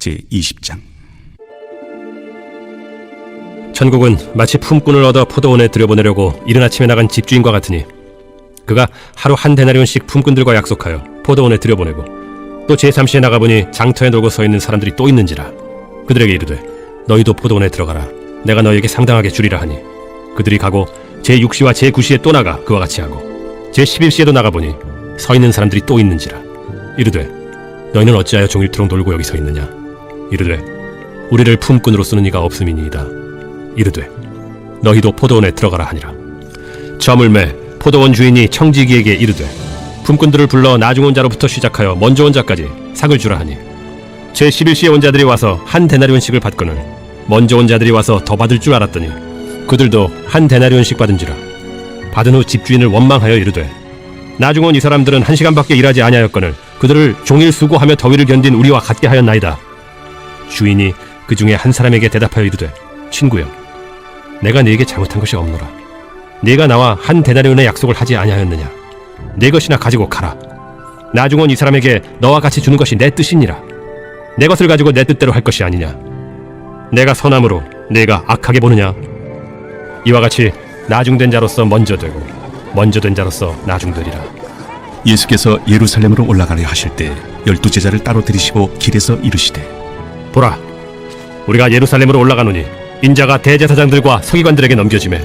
제20장. 천국은 마치 품꾼을 얻어 포도원에 들여보내려고 이른 아침에 나간 집주인과 같으니 그가 하루 한 데나리온씩 품꾼들과 약속하여 포도원에 들여보내고 또 제3시에 나가보니 장터에 놀고 서 있는 사람들이 또 있는지라 그들에게 이르되 너희도 포도원에 들어가라. 내가 너희에게 상당하게 주리라 하니 그들이 가고 제6시와 제9시에 또 나가 그와 같이 하고 제11시에도 나가보니 서 있는 사람들이 또 있는지라 이르되 너희는 어찌하여 종일토록 놀고 여기 서 있느냐. 이르되 우리를 품꾼으로 쓰는 이가 없음이니이다. 이르되 너희도 포도원에 들어가라 하니라. 저물매 포도원 주인이 청지기에게 이르되 품꾼들을 불러 나중 온 자로부터 시작하여 먼저 온 자까지 삭을 주라 하니 제11시에 온 자들이 와서 한 데나리온씩을 받거늘 먼저 온 자들이 와서 더 받을 줄 알았더니 그들도 한 데나리온씩 받은지라. 받은 후 집주인을 원망하여 이르되 나중 온 이 사람들은 1시간밖에 일하지 아니하였거늘 그들을 종일 수고하며 더위를 견딘 우리와 같게 하였나이다. 주인이 그 중에 한 사람에게 대답하여 이르되 친구여 내가 네게 잘못한 것이 없노라. 네가 나와 한 데나리온의 약속을 하지 아니하였느냐. 네 것이나 가지고 가라. 나중 온 이 사람에게 너와 같이 주는 것이 내 뜻이니라. 내 것을 가지고 내 뜻대로 할 것이 아니냐. 내가 선함으로 네가 악하게 보느냐. 이와 같이 나중된 자로서 먼저 되고 먼저 된 자로서 나중되리라. 예수께서 예루살렘으로 올라가려 하실 때 12제자를 따로 들이시고 길에서 이르시되 보라 우리가 예루살렘으로 올라가노니 인자가 대제사장들과 서기관들에게 넘겨지매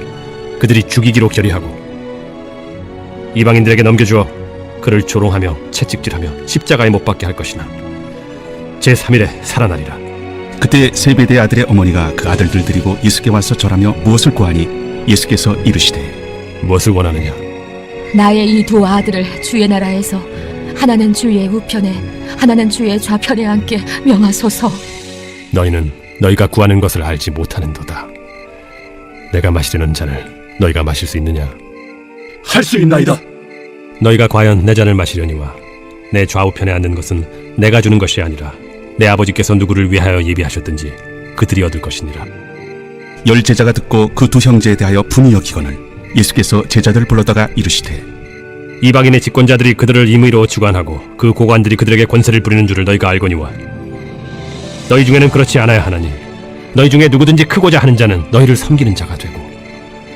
그들이 죽이기로 결의하고 이방인들에게 넘겨주어 그를 조롱하며 채찍질하며 십자가에 못 박게 할 것이나 제3일에 살아나리라. 그때 세베대의 아들의 어머니가 그 아들들 데리고 예수께 와서 절하며 무엇을 구하니 예수께서 이르시되 무엇을 원하느냐. 나의 이 두 아들을 주의 나라에서 하나는 주의 우편에 하나는 주의 좌편에 앉게 명하소서. 너희는 너희가 구하는 것을 알지 못하는도다. 내가 마시려는 잔을 너희가 마실 수 있느냐. 할 수 있나이다. 너희가 과연 내 잔을 마시려니와 내 좌우편에 앉는 것은 내가 주는 것이 아니라 내 아버지께서 누구를 위하여 예비하셨든지 그들이 얻을 것이니라. 10제자가 듣고 그 두 형제에 대하여 분이 여기거늘 예수께서 제자들을 불러다가 이르시되 이방인의 집권자들이 그들을 임의로 주관하고 그 고관들이 그들에게 권세를 부리는 줄을 너희가 알거니와 너희 중에는 그렇지 않아야 하나니 너희 중에 누구든지 크고자 하는 자는 너희를 섬기는 자가 되고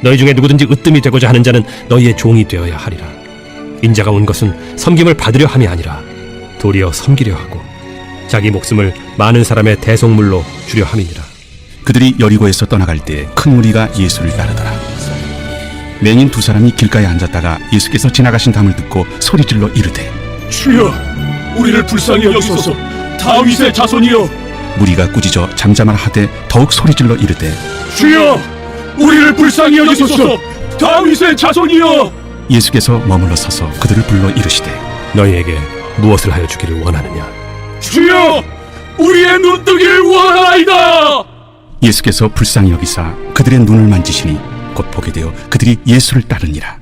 너희 중에 누구든지 으뜸이 되고자 하는 자는 너희의 종이 되어야 하리라. 인자가 온 것은 섬김을 받으려 함이 아니라 도리어 섬기려 하고 자기 목숨을 많은 사람의 대속물로 주려 함이니라. 그들이 여리고에서 떠나갈 때 큰 무리가 예수를 따르더라. 맹인 두 사람이 길가에 앉았다가 예수께서 지나가신 담을 듣고 소리질러 이르되 주여 우리를 불쌍히 여기소서. 다윗의 자손이여. 무리가 꾸짖어 잠잠하라 하되 더욱 소리질러 이르되 주여 우리를 불쌍히 여기소서. 다윗의 자손이여. 예수께서 머물러 서서 그들을 불러 이르시되 너희에게 무엇을 하여 주기를 원하느냐. 주여 우리의 눈뜨기를 원하나이다. 예수께서 불쌍히 여기사 그들의 눈을 만지시니 곧 보게 되어 그들이 예수를 따르니라.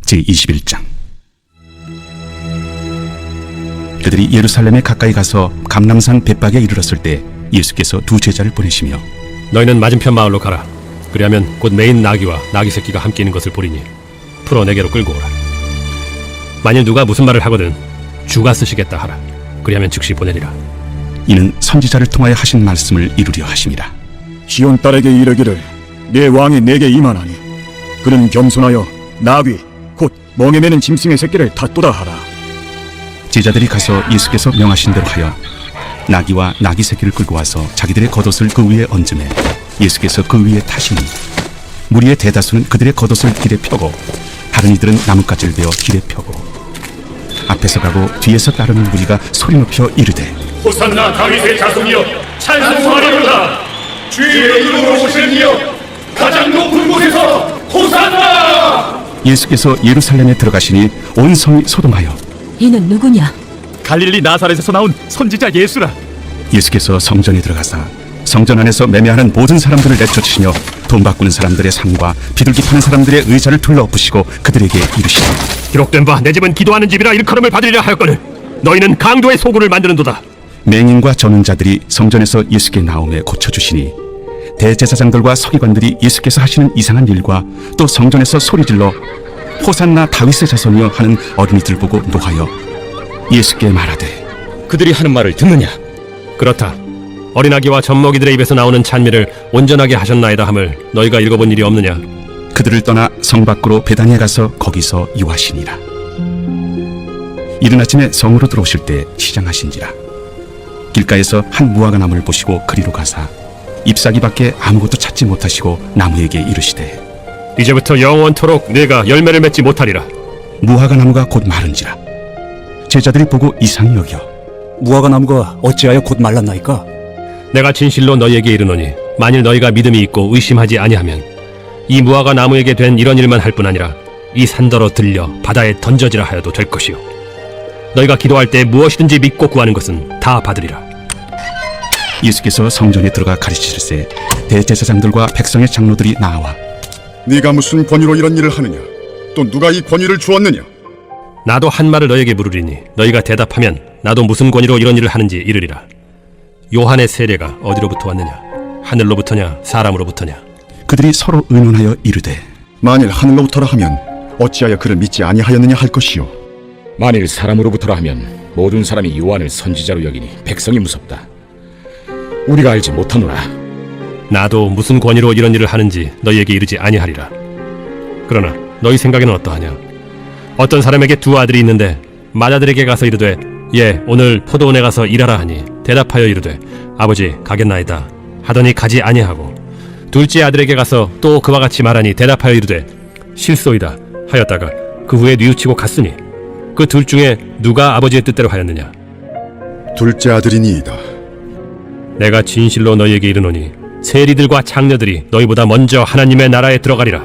제21장. 그들이 예루살렘에 가까이 가서 감람산 벳박에 이르렀을 때 예수께서 두 제자를 보내시며 너희는 맞은편 마을로 가라. 그리하면 곧 매인 나귀와 나귀 새끼가 함께 있는 것을 보리니 풀어 내게로 끌고 오라. 만일 누가 무슨 말을 하거든 주가 쓰시겠다 하라. 그리하면 즉시 보내리라. 이는 선지자를 통하여 하신 말씀을 이루려 하심이라. 시온 딸에게 이르기를 내 왕이 내게 임하나니 그는 겸손하여 나귀 곧 멍에 매는 짐승의 새끼를 탔도다 하라. 제자들이 가서 예수께서 명하신 대로 하여 나귀와 나귀 새끼를 끌고 와서 자기들의 겉옷을 그 위에 얹으매 예수께서 그 위에 타시니 무리의 대다수는 그들의 겉옷을 길에 펴고 다른 이들은 나뭇가지를 베어 길에 펴고 앞에서 가고 뒤에서 따르는 무리가 소리 높여 이르되 호산나 다윗의 자손이여 찬송하리로다. 주의 이름으로 오시는 이여 가장 높은 곳에서 호산나. 예수께서 예루살렘에 들어가시니 온 성이 소동하여 이는 누구냐. 갈릴리 나사렛에서 나온 선지자 예수라. 예수께서 성전에 들어가사 성전 안에서 매매하는 모든 사람들을 내쫓으시며 돈 바꾸는 사람들의 상과 비둘기 파는 사람들의 의자를 둘러엎으시고 그들에게 이르시되 기록된 바 내 집은 기도하는 집이라 일컬음을 받으리라 하였거늘 너희는 강도의 소굴을 만드는도다. 맹인과 저는 자들이 성전에서 예수께 나오매 고쳐주시니 대제사장들과 서기관들이 예수께서 하시는 이상한 일과 또 성전에서 소리질러 호산나 다윗의 자손이여 하는 어린이들 보고 노하여 예수께 말하되 그들이 하는 말을 듣느냐? 그렇다. 어린아기와 젖먹이들의 입에서 나오는 찬미를 온전하게 하셨나이다 함을 너희가 읽어본 일이 없느냐? 그들을 떠나 성 밖으로 베다니에 가서 거기서 유하시니라. 이른 아침에 성으로 들어오실 때 시장하신지라. 길가에서 한 무화과 나무를 보시고 그리로 가사 잎사귀밖에 아무것도 찾지 못하시고 나무에게 이르시되 이제부터 영원토록 내가 열매를 맺지 못하리라. 무화과 나무가 곧 마른지라. 제자들이 보고 이상히 여겨 무화과 나무가 어찌하여 곧 말랐나이까? 내가 진실로 너희에게 이르노니 만일 너희가 믿음이 있고 의심하지 아니하면 이 무화과 나무에게 된 이런 일만 할 뿐 아니라 이 산더러 들려 바다에 던져지라 하여도 될 것이요 너희가 기도할 때 무엇이든지 믿고 구하는 것은 다 받으리라. 예수께서 성전에 들어가 가르치실세 대제사장들과 백성의 장로들이 나와 네가 무슨 권위로 이런 일을 하느냐? 또 누가 이 권위를 주었느냐? 나도 한 말을 너희에게 물으리니 너희가 대답하면 나도 무슨 권위로 이런 일을 하는지 이르리라. 요한의 세례가 어디로부터 왔느냐? 하늘로부터냐 사람으로부터냐? 그들이 서로 의논하여 이르되 만일 하늘로부터라 하면 어찌하여 그를 믿지 아니하였느냐 할 것이요. 만일 사람으로부터라 하면 모든 사람이 요한을 선지자로 여기니 백성이 무섭다. 우리가 알지 못하노라. 나도 무슨 권위로 이런 일을 하는지 너희에게 이르지 아니하리라. 그러나 너희 생각에는 어떠하냐? 어떤 사람에게 두 아들이 있는데 맏아들에게 가서 이르되 예 오늘 포도원에 가서 일하라 하니 대답하여 이르되 아버지 가겠나이다 하더니 가지 아니하고 둘째 아들에게 가서 또 그와 같이 말하니 대답하여 이르되 실소이다 하였다가 그 후에 뉘우치고 갔으니 그 둘 중에 누가 아버지의 뜻대로 하였느냐? 둘째 아들이니이다. 내가 진실로 너희에게 이르노니 세리들과 장녀들이 너희보다 먼저 하나님의 나라에 들어가리라.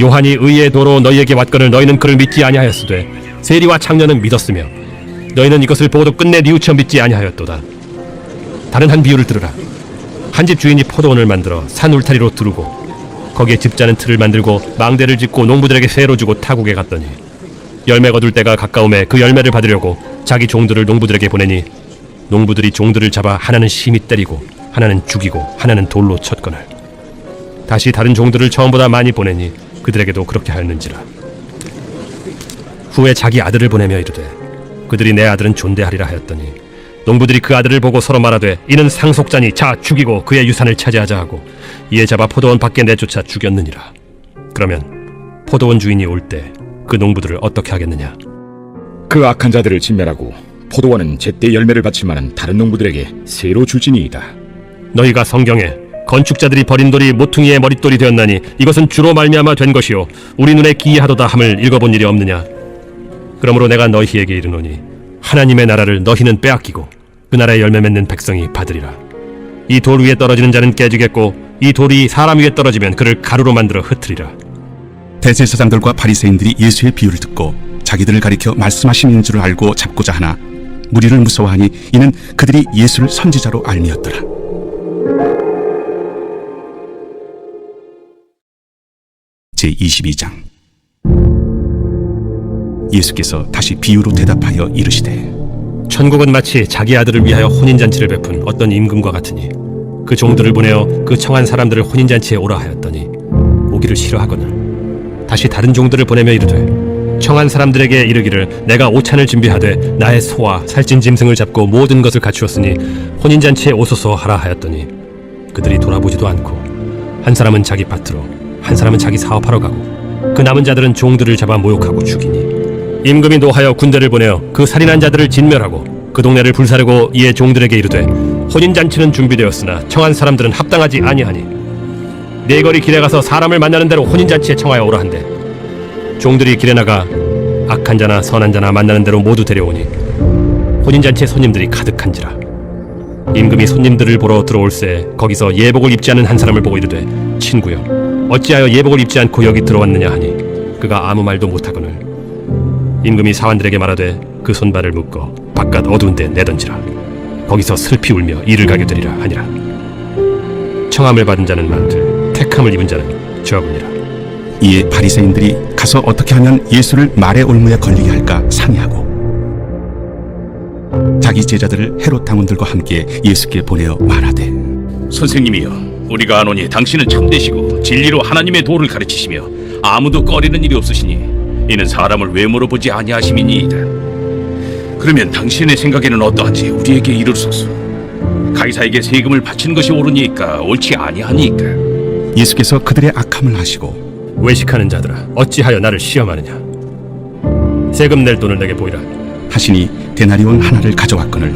요한이 의의 도로 너희에게 왔거늘 너희는 그를 믿지 아니하였으되 세리와 장녀는 믿었으며 너희는 이것을 보고도 끝내 뉘우쳐 믿지 아니하였도다. 다른 한 비유를 들으라. 한 집 주인이 포도원을 만들어 산 울타리로 두르고 거기에 집자는 틀을 만들고 망대를 짓고 농부들에게 세로 주고 타국에 갔더니 열매 거둘 때가 가까움에 그 열매를 받으려고 자기 종들을 농부들에게 보내니 농부들이 종들을 잡아 하나는 심히 때리고 하나는 죽이고 하나는 돌로 쳤거늘 다시 다른 종들을 처음보다 많이 보내니 그들에게도 그렇게 하였는지라. 후에 자기 아들을 보내며 이르되 그들이 내 아들은 존대하리라 하였더니 농부들이 그 아들을 보고 서로 말하되 이는 상속자니 자 죽이고 그의 유산을 차지하자 하고 이에 잡아 포도원 밖에 내쫓아 죽였느니라. 그러면 포도원 주인이 올 때 그 농부들을 어떻게 하겠느냐? 그 악한 자들을 진멸하고 포도원은 제때 열매를 바칠 만한 다른 농부들에게 새로 줄지니이다. 너희가 성경에 건축자들이 버린 돌이 모퉁이의 머릿돌이 되었나니 이것은 주로 말미암아 된 것이요 우리 눈에 기이하도다 함을 읽어본 일이 없느냐? 그러므로 내가 너희에게 이르노니 하나님의 나라를 너희는 빼앗기고 그 나라의 열매 맺는 백성이 받으리라. 이 돌 위에 떨어지는 자는 깨지겠고 이 돌이 사람 위에 떨어지면 그를 가루로 만들어 흩으리라. 대제사장들과 바리새인들이 예수의 비유를 듣고 자기들을 가리켜 말씀하시는 줄 알고 잡고자 하나 무리를 무서워하니 이는 그들이 예수를 선지자로 알미었더라. 제22장 예수께서 다시 비유로 대답하여 이르시되 천국은 마치 자기 아들을 위하여 혼인잔치를 베푼 어떤 임금과 같으니 그 종들을 보내어 그 청한 사람들을 혼인잔치에 오라 하였더니 오기를 싫어하거늘 다시 다른 종들을 보내며 이르되 청한 사람들에게 이르기를 내가 오찬을 준비하되 나의 소와 살찐 짐승을 잡고 모든 것을 갖추었으니 혼인잔치에 오소서 하라 하였더니 그들이 돌아보지도 않고 한 사람은 자기 밭으로 한 사람은 자기 사업하러 가고 그 남은 자들은 종들을 잡아 모욕하고 죽이니 임금이 노하여 군대를 보내어 그 살인한 자들을 진멸하고 그 동네를 불사르고 이에 종들에게 이르되 혼인잔치는 준비되었으나 청한 사람들은 합당하지 아니하니 네 거리 길에 가서 사람을 만나는 대로 혼인잔치에 청하여 오라 한대 종들이 길에 나가 악한 자나 선한 자나 만나는 대로 모두 데려오니 혼인잔치에 손님들이 가득한지라. 임금이 손님들을 보러 들어올새 거기서 예복을 입지 않은 한 사람을 보고 이르되 친구여 어찌하여 예복을 입지 않고 여기 들어왔느냐 하니 그가 아무 말도 못하거늘 임금이 사환들에게 말하되 그 손발을 묶어 바깥 어두운 데 내던지라. 거기서 슬피 울며 이를 가게 되리라 하니라. 청함을 받은 자는 많되 택함을 입은 자는 적으니라. 이에 바리새인들이 가서 어떻게 하면 예수를 말의 올무에 걸리게 할까 상의하고 자기 제자들을 헤롯 당원들과 함께 예수께 보내어 말하되 선생님이여, 우리가 아노니 당신은 참되시고 진리로 하나님의 도를 가르치시며 아무도 꺼리는 일이 없으시니 이는 사람을 외모로 보지 아니하심이니이다. 그러면 당신의 생각에는 어떠한지 우리에게 이르소서. 가이사에게 세금을 바치는 것이 옳으니까 옳지 아니하니까. 예수께서 그들의 악함을 아시고 외식하는 자들아, 어찌하여 나를 시험하느냐? 세금 낼 돈을 내게 보이라. 하시니 데나리온 하나를 가져왔거늘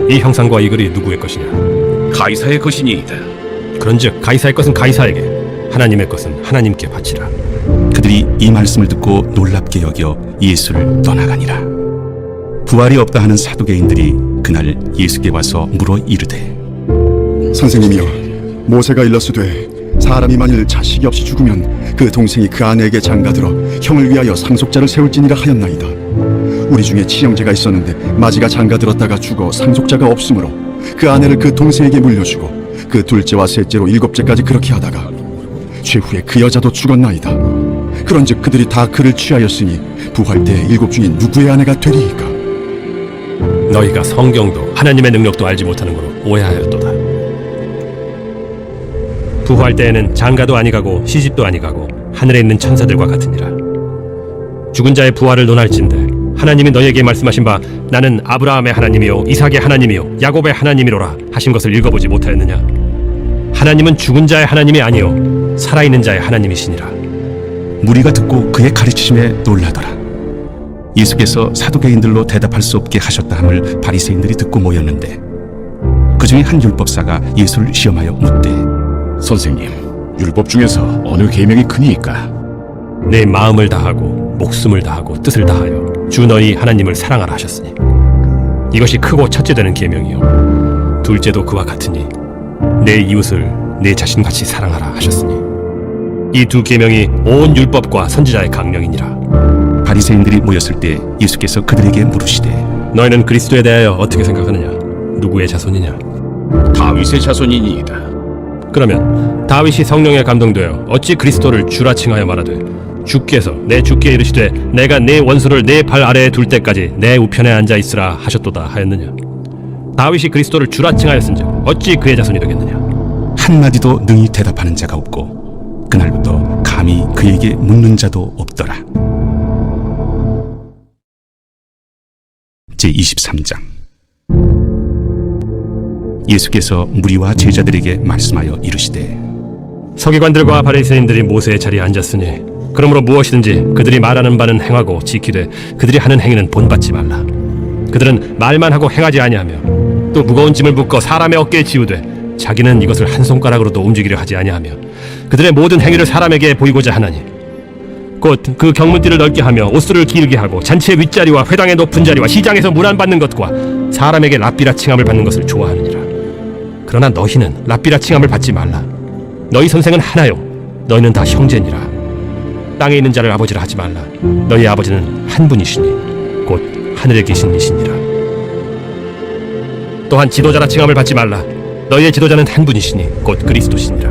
이 형상과 이 글이 누구의 것이냐? 가이사의 것이니이다. 그런즉 가이사의 것은 가이사에게, 하나님의 것은 하나님께 바치라. 그들이 이 말씀을 듣고 놀랍게 여겨 예수를 떠나가니라. 부활이 없다 하는 사두개인들이 그날 예수께 와서 물어 이르되 선생님이여, 모세가 일렀으되 사람이 만일 자식이 없이 죽으면 그 동생이 그 아내에게 장가들어 형을 위하여 상속자를 세울지니라 하였나이다. 우리 중에 친형제가 있었는데 마지가 장가들었다가 죽어 상속자가 없으므로 그 아내를 그 동생에게 물려주고 그 둘째와 셋째로 7째까지 그렇게 하다가 최후에 그 여자도 죽었나이다. 그런즉 그들이 다 그를 취하였으니 부활 때 7 중에 누구의 아내가 되리이까? 너희가 성경도 하나님의 능력도 알지 못하는 거로 오해하였도다. 부활 때에는 장가도 아니가고 시집도 아니가고 하늘에 있는 천사들과 같으니라. 죽은 자의 부활을 논할진대 하나님이 너희에게 말씀하신 바 나는 아브라함의 하나님이요 이삭의 하나님이요 야곱의 하나님이로라 하신 것을 읽어보지 못하였느냐? 하나님은 죽은 자의 하나님이 아니요 살아있는 자의 하나님이시니라. 무리가 듣고 그의 가르치심에 놀라더라. 예수께서 사두개인들로 대답할 수 없게 하셨다 함을 바리새인들이 듣고 모였는데 그 중에 한 율법사가 예수를 시험하여 묻되 선생님, 율법 중에서 어느 계명이 크니이까? 내 마음을 다하고 목숨을 다하고 뜻을 다하여 주 너희 하나님을 사랑하라 하셨으니 이것이 크고 첫째 되는 계명이요 둘째도 그와 같으니 내 이웃을 내 자신같이 사랑하라 하셨으니 이 두 계명이 온 율법과 선지자의 강령이니라. 바리새인들이 모였을 때 예수께서 그들에게 물으시되 너희는 그리스도에 대하여 어떻게 생각하느냐? 누구의 자손이냐? 다윗의 자손이니이다. 그러면 다윗이 성령에 감동되어 어찌 그리스도를 주라 칭하여 말하되 주께서 내 주께 이르시되 내가 내 원수를 내 발 아래에 둘 때까지 내 우편에 앉아 있으라 하셨도다 하였느냐? 다윗이 그리스도를 주라 칭하였은즉 어찌 그의 자손이 되겠느냐? 한마디도 능히 대답하는 자가 없고 그날부터 감히 그에게 묻는 자도 없더라. 제23장 예수께서 무리와 제자들에게 말씀하여 이르시되 서기관들과 바리새인들이 모세의 자리에 앉았으니 그러므로 무엇이든지 그들이 말하는 바는 행하고 지키되 그들이 하는 행위는 본받지 말라. 그들은 말만 하고 행하지 아니하며 또 무거운 짐을 묶어 사람의 어깨에 지우되 자기는 이것을 한 손가락으로도 움직이려 하지 아니하며 그들의 모든 행위를 사람에게 보이고자 하나니 곧 그 경문띠를 넓게 하며 옷수를 길게 하고 잔치의 윗자리와 회당의 높은 자리와 시장에서 문안 받는 것과 사람에게 랍비라 칭함을 받는 것을 좋아하느니라. 그러나 너희는 랍비라 칭함을 받지 말라. 너희 선생은 하나요 너희는 다 형제니라. 땅에 있는 자를 아버지라 하지 말라. 너희 아버지는 한 분이시니 곧 하늘에 계신 이시니라. 또한 지도자라 칭함을 받지 말라. 너희의 지도자는 한 분이시니 곧 그리스도시니라.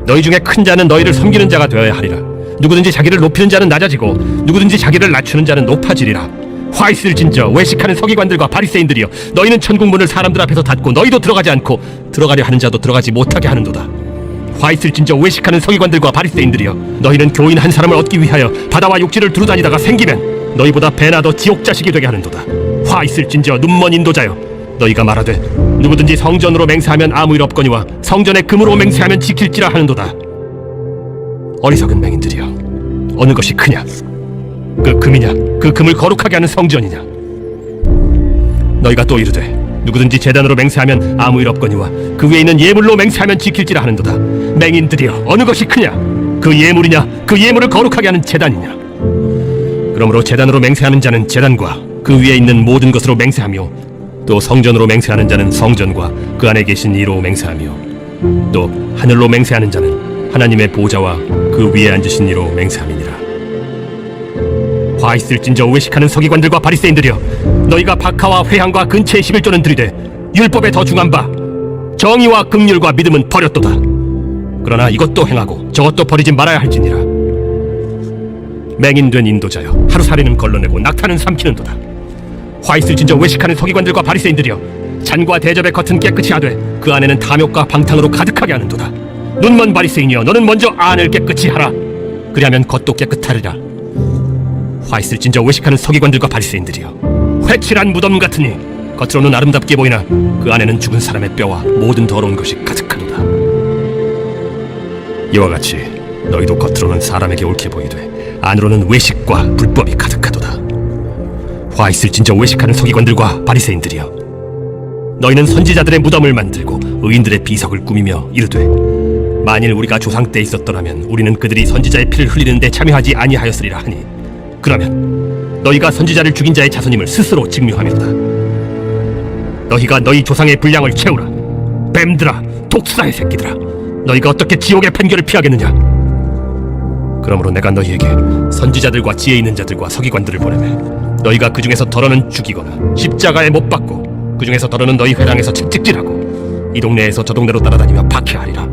너희 중에 큰 자는 너희를 섬기는 자가 되어야 하리라. 누구든지 자기를 높이는 자는 낮아지고 누구든지 자기를 낮추는 자는 높아지리라. 화 있을진저 외식하는 서기관들과 바리새인들이여, 너희는 천국 문을 사람들 앞에서 닫고 너희도 들어가지 않고 들어가려 하는 자도 들어가지 못하게 하는도다. 화 있을진저 외식하는 서기관들과 바리새인들이여, 너희는 교인 한 사람을 얻기 위하여 바다와 육지를 두루다니다가 생기면 너희보다 배나 더 지옥 자식이 되게 하는도다. 화 있을진저 눈먼 인도자여, 너희가 말하되 누구든지 성전으로 맹세하면 아무 일 없거니와 성전에 금으로 맹세하면 지킬지라 하는도다. 어리석은 맹인들이여, 어느 것이 크냐? 그 금이냐? 그 금을 거룩하게 하는 성전이냐? 너희가 또 이르되 누구든지 제단으로 맹세하면 아무 일 없거니와 그 위에 있는 예물로 맹세하면 지킬지라 하는도다. 맹인들이여, 어느 것이 크냐? 그 예물이냐? 그 예물을 거룩하게 하는 제단이냐? 그러므로 제단으로 맹세하는 자는 제단과 그 위에 있는 모든 것으로 맹세하며, 또 성전으로 맹세하는 자는 성전과 그 안에 계신 이로 맹세하며, 또 하늘로 맹세하는 자는 하나님의 보좌와 그 위에 앉으신 이로 맹세함이니라. 화 있을진저 외식하는 서기관들과 바리새인들이여, 너희가 박하와 회향과 근처의 11조는 들이되 율법에 더 중한 바 정의와 긍휼과 믿음은 버렸도다. 그러나 이것도 행하고 저것도 버리지 말아야 할지니라. 맹인된 인도자여, 하루살이는 걸러내고 낙타는 삼키는도다. 화 있을진저 외식하는 서기관들과 바리새인들이여, 잔과 대접의 겉은 깨끗이 하되 그 안에는 탐욕과 방탕으로 가득하게 하는도다. 눈먼 바리새인이여, 너는 먼저 안을 깨끗이 하라. 그리하면 겉도 깨끗하리라. 화 있을진저 외식하는 서기관들과 바리새인들이여, 회칠한 무덤 같으니 겉으로는 아름답게 보이나 그 안에는 죽은 사람의 뼈와 모든 더러운 것이 가득하도다. 이와 같이 너희도 겉으로는 사람에게 옳게 보이되 안으로는 외식과 불법이 가득하도다. 화 있을진저 외식하는 서기관들과 바리새인들이여, 너희는 선지자들의 무덤을 만들고 의인들의 비석을 꾸미며 이르되 만일 우리가 조상 때 있었더라면 우리는 그들이 선지자의 피를 흘리는 데 참여하지 아니하였으리라 하니, 그러면 너희가 선지자를 죽인 자의 자손임을 스스로 증명하미로다. 너희가 너희 조상의 분량을 채우라. 뱀들아, 독사의 새끼들아, 너희가 어떻게 지옥의 판결을 피하겠느냐. 그러므로 내가 너희에게 선지자들과 지혜 있는 자들과 서기관들을 보내매 너희가 그 중에서 더러는 죽이거나 십자가에 못 박고 그 중에서 더러는 너희 회당에서 채찍질하고 이 동네에서 저 동네로 따라다니며 박해하리라.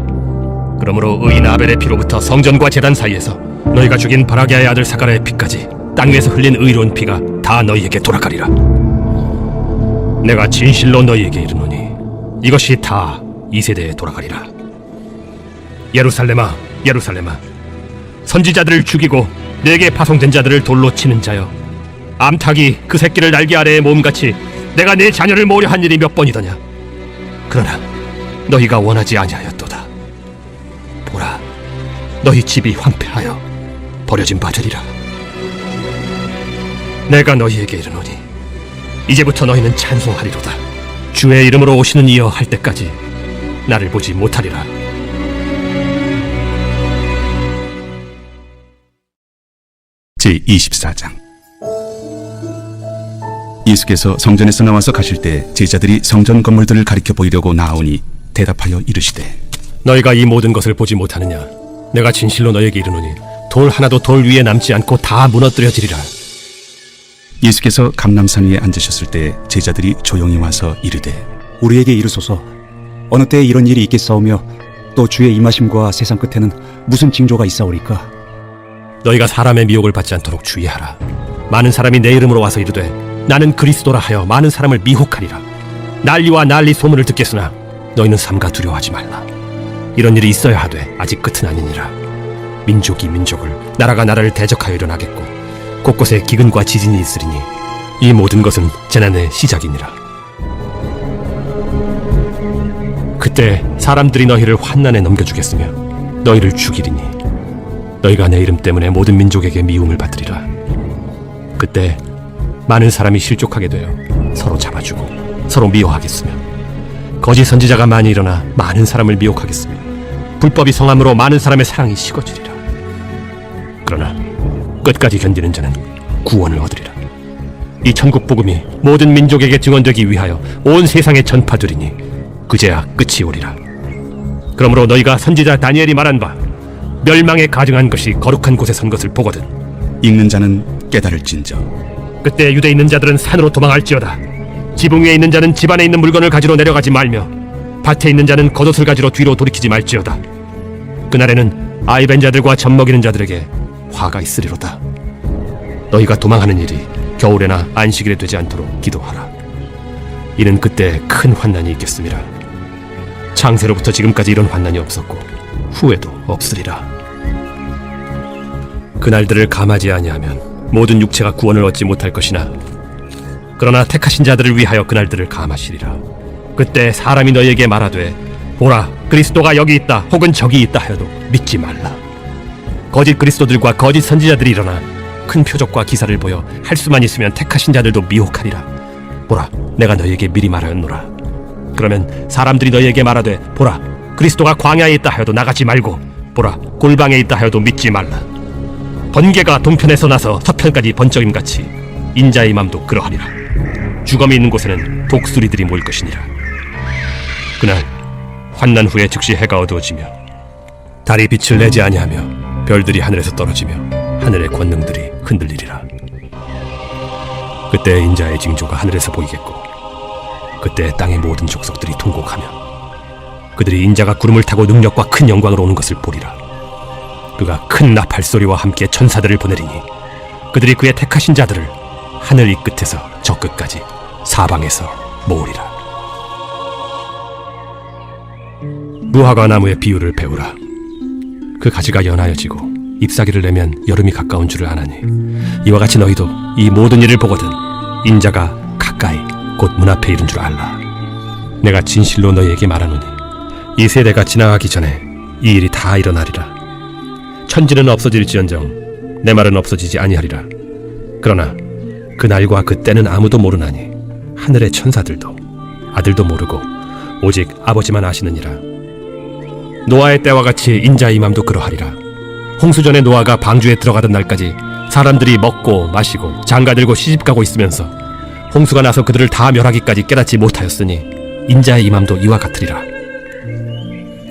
그러므로 의인 아벨의 피로부터 성전과 제단 사이에서 너희가 죽인 바라기아의 아들 사가랴의 피까지 땅 위에서 흘린 의로운 피가 다 너희에게 돌아가리라. 내가 진실로 너희에게 이르노니 이것이 다 이 세대에 돌아가리라. 예루살렘아, 예루살렘아, 선지자들을 죽이고 내게 파송된 자들을 돌로 치는 자여, 암탉이 그 새끼를 날개 아래에 모음같이 내가 내 자녀를 모으려 한 일이 몇 번이더냐. 그러나 너희가 원하지 아니하였도다. 보라, 너희 집이 황폐하여 버려진 바 되리라. 내가 너희에게 이르노니 이제부터 너희는 찬송하리로다. 주의 이름으로 오시는 이여 할 때까지 나를 보지 못하리라. 제24장. 예수께서 성전에서 나와서 가실 때 제자들이 성전 건물들을 가리켜 보이려고 나오니 대답하여 이르시되, 너희가 이 모든 것을 보지 못하느냐? 내가 진실로 너희에게 이르노니 돌 하나도 돌 위에 남지 않고 다 무너뜨려지리라. 예수께서 감람산 위에 앉으셨을 때 제자들이 조용히 와서 이르되, 우리에게 이르소서, 어느 때에 이런 일이 있겠사오며 또 주의 임하심과 세상 끝에는 무슨 징조가 있사오리까? 너희가 사람의 미혹을 받지 않도록 주의하라. 많은 사람이 내 이름으로 와서 이르되 나는 그리스도라 하여 많은 사람을 미혹하리라. 난리와 난리 소문을 듣겠으나 너희는 삼가 두려워하지 말라. 이런 일이 있어야 하되 아직 끝은 아니니라. 민족이 민족을, 나라가 나라를 대적하여 일어나겠고 곳곳에 기근과 지진이 있으리니 이 모든 것은 재난의 시작이니라. 그때 사람들이 너희를 환난에 넘겨주겠으며 너희를 죽이리니 너희가 내 이름 때문에 모든 민족에게 미움을 받으리라. 그때 많은 사람이 실족하게 되어 서로 잡아주고 서로 미워하겠으며 거짓 선지자가 많이 일어나 많은 사람을 미혹하겠으며 불법이 성함으로 많은 사람의 사랑이 식어지리라. 그러나 끝까지 견디는 자는 구원을 얻으리라. 이 천국 복음이 모든 민족에게 증언되기 위하여 온 세상에 전파되리니 그제야 끝이 오리라. 그러므로 너희가 선지자 다니엘이 말한 바 멸망에 가증한 것이 거룩한 곳에 선 것을 보거든 읽는 자는 깨달을진저. 그때 유대에 있는 자들은 산으로 도망할지어다. 지붕 위에 있는 자는 집 안에 있는 물건을 가지러 내려가지 말며 밭에 있는 자는 겉옷을 가지러 뒤로 돌이키지 말지어다. 그날에는 아이벤 자들과 젖먹이는 자들에게 화가 있으리로다. 너희가 도망하는 일이 겨울에나 안식일에 되지 않도록 기도하라. 이는 그때 큰 환난이 있겠습니다. 창세로부터 지금까지 이런 환난이 없었고 후에도 없으리라. 그날들을 감하지 아니하면 모든 육체가 구원을 얻지 못할 것이나 그러나 택하신 자들을 위하여 그날들을 감하시리라. 그때 사람이 너희에게 말하되 보라, 그리스도가 여기 있다 혹은 저기 있다 하여도 믿지 말라. 거짓 그리스도들과 거짓 선지자들이 일어나 큰 표적과 기사를 보여 할 수만 있으면 택하신 자들도 미혹하리라. 보라, 내가 너희에게 미리 말하였노라. 그러면 사람들이 너희에게 말하되 보라, 그리스도가 광야에 있다 하여도 나가지 말고 보라, 골방에 있다 하여도 믿지 말라. 번개가 동편에서 나서 서편까지 번쩍임같이 인자의 맘도 그러하리라. 주검이 있는 곳에는 독수리들이 모일 것이니라. 그날 환난 후에 즉시 해가 어두워지며 달이 빛을 내지 아니하며 별들이 하늘에서 떨어지며 하늘의 권능들이 흔들리리라. 그때 인자의 징조가 하늘에서 보이겠고 그때 땅의 모든 족속들이 통곡하며 그들이 인자가 구름을 타고 능력과 큰 영광으로 오는 것을 보리라. 그가 큰 나팔 소리와 함께 천사들을 보내리니 그들이 그의 택하신 자들을 하늘 이 끝에서 저 끝까지 사방에서 모으리라. 무화과 나무의 비유를 배우라. 그 가지가 연하여지고 잎사귀를 내면 여름이 가까운 줄을 아나니 이와 같이 너희도 이 모든 일을 보거든 인자가 가까이 곧 문 앞에 이른 줄 알라. 내가 진실로 너희에게 말하노니 이 세대가 지나가기 전에 이 일이 다 일어나리라. 천지는 없어질지언정 내 말은 없어지지 아니하리라. 그러나 그 날과 그 때는 아무도 모르나니 하늘의 천사들도 아들도 모르고 오직 아버지만 아시느니라. 노아의 때와 같이 인자의 임함도 그러하리라. 홍수전에 노아가 방주에 들어가던 날까지 사람들이 먹고 마시고 장가들고 시집가고 있으면서 홍수가 나서 그들을 다 멸하기까지 깨닫지 못하였으니 인자의 임함도 이와 같으리라.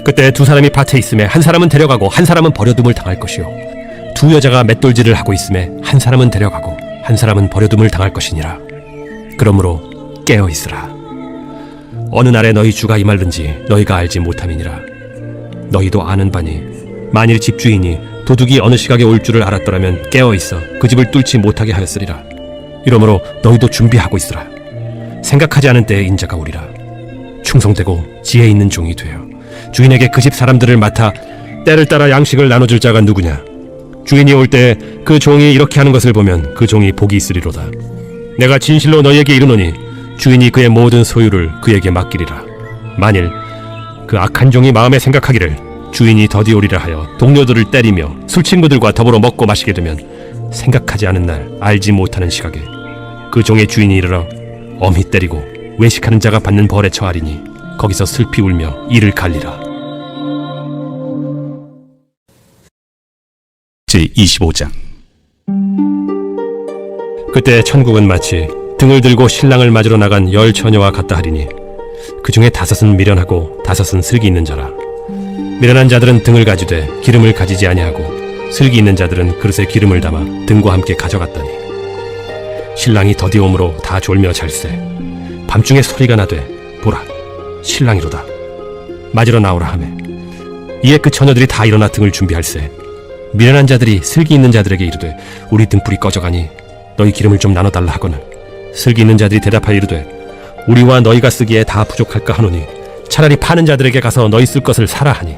그때 두 사람이 밭에 있음에 한 사람은 데려가고 한 사람은 버려둠을 당할 것이요 두 여자가 맷돌질을 하고 있음에 한 사람은 데려가고 한 사람은 버려둠을 당할 것이니라. 그러므로 깨어 있으라. 어느 날에 너희 주가 임할는지 너희가 알지 못함이니라. 너희도 아는 바니 만일 집주인이 도둑이 어느 시각에 올 줄을 알았더라면 깨어 있어 그 집을 뚫지 못하게 하였으리라. 이러므로 너희도 준비하고 있으라. 생각하지 않은 때에 인자가 오리라. 충성되고 지혜 있는 종이 되어 주인에게 그 집 사람들을 맡아 때를 따라 양식을 나눠줄 자가 누구냐. 주인이 올 때 그 종이 이렇게 하는 것을 보면 그 종이 복이 있으리로다. 내가 진실로 너희에게 이르노니 주인이 그의 모든 소유를 그에게 맡기리라. 만일 그 악한 종이 마음에 생각하기를 주인이 더디 오리라 하여 동료들을 때리며 술 친구들과 더불어 먹고 마시게 되면 생각하지 않은 날 알지 못하는 시각에 그 종의 주인이 이르러 엄히 때리고 외식하는 자가 받는 벌에 처하리니 거기서 슬피 울며 이를 갈리라. 제25장. 그때 천국은 마치 등을 들고 신랑을 맞으러 나간 10 처녀와 같다 하리니 그 중에 5은 미련하고 5은 슬기 있는 자라. 미련한 자들은 등을 가지되 기름을 가지지 아니하고 슬기 있는 자들은 그릇에 기름을 담아 등과 함께 가져갔더니 신랑이 더디옴으로 다 졸며 잘세. 밤중에 소리가 나되 보라 신랑이로다 맞으러 나오라 하매 이에 그 처녀들이 다 일어나 등을 준비할세. 미련한 자들이 슬기 있는 자들에게 이르되 우리 등불이 꺼져가니 너희 기름을 좀 나눠달라 하거늘 슬기 있는 자들이 대답하여 이르되 우리와 너희가 쓰기에 다 부족할까 하노니 차라리 파는 자들에게 가서 너희 쓸 것을 사라 하니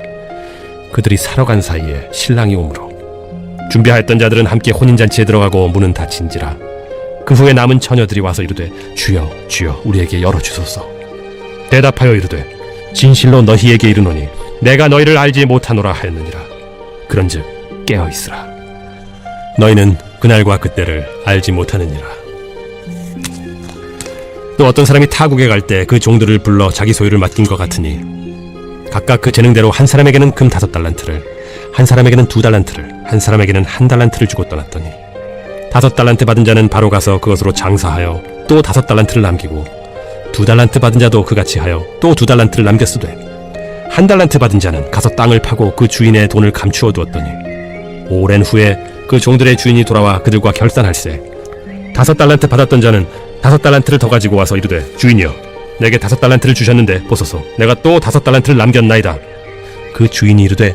그들이 사러 간 사이에 신랑이 오므로 준비하였던 자들은 함께 혼인잔치에 들어가고 문은 닫힌지라. 그 후에 남은 처녀들이 와서 이르되 주여 주여 우리에게 열어주소서. 대답하여 이르되 진실로 너희에게 이르노니 내가 너희를 알지 못하노라 하였느니라. 그런즉 깨어있으라. 너희는 그날과 그때를 알지 못하느니라. 또 어떤 사람이 타국에 갈 때 그 종들을 불러 자기 소유를 맡긴 것 같으니 각각 그 재능대로 한 사람에게는 금 5달란트를 한 사람에게는 2달란트를 한 사람에게는 1달란트를 주고 떠났더니 5달란트 받은 자는 바로 가서 그것으로 장사하여 또 5달란트를 남기고 2달란트 받은 자도 그같이 하여 또 2달란트를 남겼으되 1달란트 받은 자는 가서 땅을 파고 그 주인의 돈을 감추어 두었더니 오랜 후에 그 종들의 주인이 돌아와 그들과 결산할세. 5달란트 받았던 자는 5달란트를 더 가지고 와서 이르되 주인이여 내게 5달란트를 주셨는데 보소서 내가 또 5달란트를 남겼나이다. 그 주인이 이르되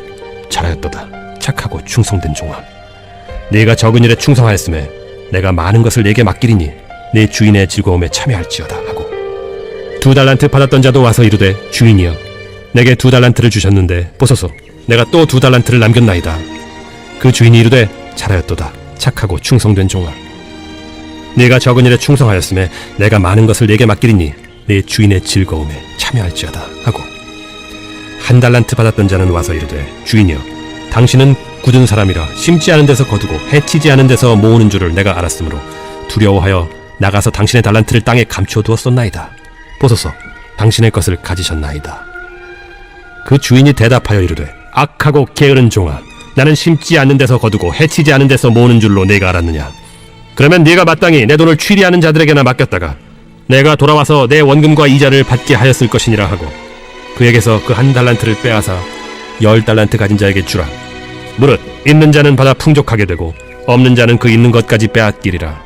잘하였도다 착하고 충성된 종아. 네가 적은 일에 충성하였음에 내가 많은 것을 네게 맡기리니 네 주인의 즐거움에 참여할지어다 하고 2달란트 받았던 자도 와서 이르되 주인이여 내게 2달란트를 주셨는데 보소서 내가 또 2달란트를 남겼나이다. 그 주인이 이르되 잘하였도다 착하고 충성된 종아. 네가 적은 일에 충성하였음에 내가 많은 것을 네게 맡기리니 네 주인의 즐거움에 참여할지어다 하고 1달란트 받았던 자는 와서 이르되 주인이여 당신은 굳은 사람이라 심지 않은 데서 거두고 해치지 않은 데서 모으는 줄을 내가 알았으므로 두려워하여 나가서 당신의 달란트를 땅에 감추어 두었었나이다. 보소서 당신의 것을 가지셨나이다. 그 주인이 대답하여 이르되 악하고 게으른 종아 나는 심지 않는 데서 거두고 해치지 않은 데서 모으는 줄로 내가 알았느냐. 그러면 네가 마땅히 내 돈을 취리하는 자들에게나 맡겼다가 내가 돌아와서 내 원금과 이자를 받게 하였을 것이니라 하고 그에게서 그 1달란트를 빼앗아 10달란트 가진 자에게 주라. 무릇 있는 자는 받아 풍족하게 되고 없는 자는 그 있는 것까지 빼앗기리라.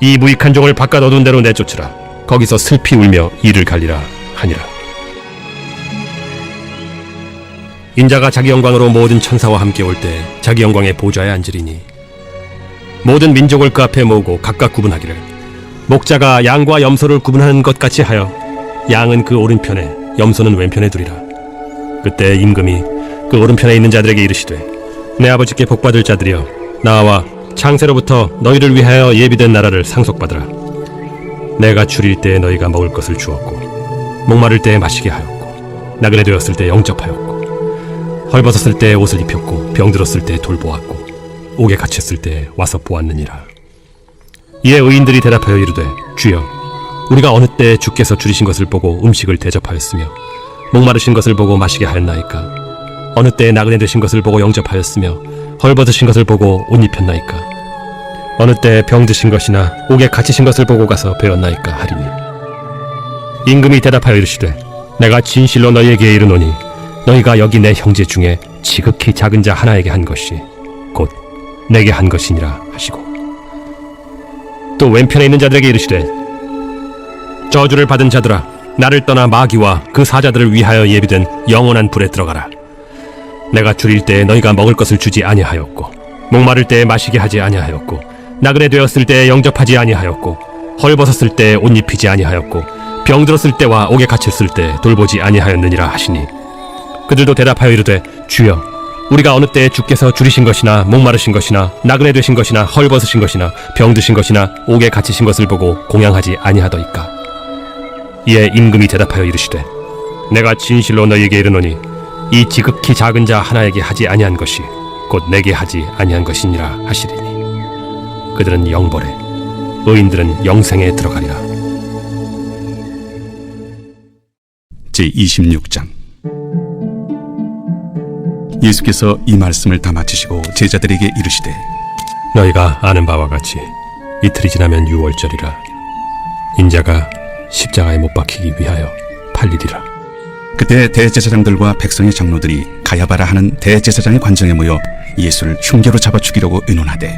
이 무익한 종을 바깥 어두운 데로 내쫓으라. 거기서 슬피 울며 이를 갈리라 하니라. 인자가 자기 영광으로 모든 천사와 함께 올 때 자기 영광의 보좌에 앉으리니 모든 민족을 그 앞에 모으고 각각 구분하기를 목자가 양과 염소를 구분하는 것 같이 하여 양은 그 오른편에 염소는 왼편에 두리라. 그때 임금이 그 오른편에 있는 자들에게 이르시되 내 아버지께 복받을 자들이여, 나와 창세로부터 너희를 위하여 예비된 나라를 상속받으라. 내가 줄일 때에 너희가 먹을 것을 주었고, 목마를 때에 마시게 하였고, 나그네 되었을 때에 영접하였고, 헐벗었을 때에 옷을 입혔고, 병들었을 때에 돌보았고, 옥에 갇혔을 때에 와서 보았느니라. 이에 의인들이 대답하여 이르되, 주여, 우리가 어느 때에 주께서 줄이신 것을 보고 음식을 대접하였으며 목마르신 것을 보고 마시게 하였나이까? 어느 때에 나그네 되신 것을 보고 영접하였으며 헐벗으신 것을 보고 옷 입혔나이까? 어느 때에 병드신 것이나 옥에 갇히신 것을 보고 가서 배웠나이까? 하리니, 임금이 대답하여 이르시되, 내가 진실로 너희에게 이르노니 너희가 여기 내 형제 중에 지극히 작은 자 하나에게 한 것이 곧 내게 한 것이니라 하시고, 또 왼편에 있는 자들에게 이르시되, 저주를 받은 자들아, 나를 떠나 마귀와 그 사자들을 위하여 예비된 영원한 불에 들어가라. 내가 줄일 때에 너희가 먹을 것을 주지 아니하였고, 목마를 때에 마시게 하지 아니하였고, 나그네 되었을 때에 영접하지 아니하였고, 헐벗었을 때에 옷 입히지 아니하였고, 병들었을 때와 옥에 갇혔을 때 돌보지 아니하였느니라 하시니, 그들도 대답하여 이르되, 주여, 우리가 어느 때에 주께서 줄이신 것이나 목마르신 것이나 나그네 되신 것이나 헐벗으신 것이나 병드신 것이나 옥에 갇히신 것을 보고 공양하지 아니하더이까? 이에 임금이 대답하여 이르시되, 내가 진실로 너희에게 이르노니 이 지극히 작은 자 하나에게 하지 아니한 것이 곧 내게 하지 아니한 것이니라 하시리니, 그들은 영벌에, 의인들은 영생에 들어가리라. 제26장. 예수께서 이 말씀을 다 마치시고 제자들에게 이르시되, 너희가 아는 바와 같이 이틀이 지나면 유월절이라. 인자가 십자가에 못 박히기 위하여 팔리리라. 그때 대제사장들과 백성의 장로들이 가야바라 하는 대제사장의 관정에 모여 예수를 흉계로 잡아 죽이려고 의논하되,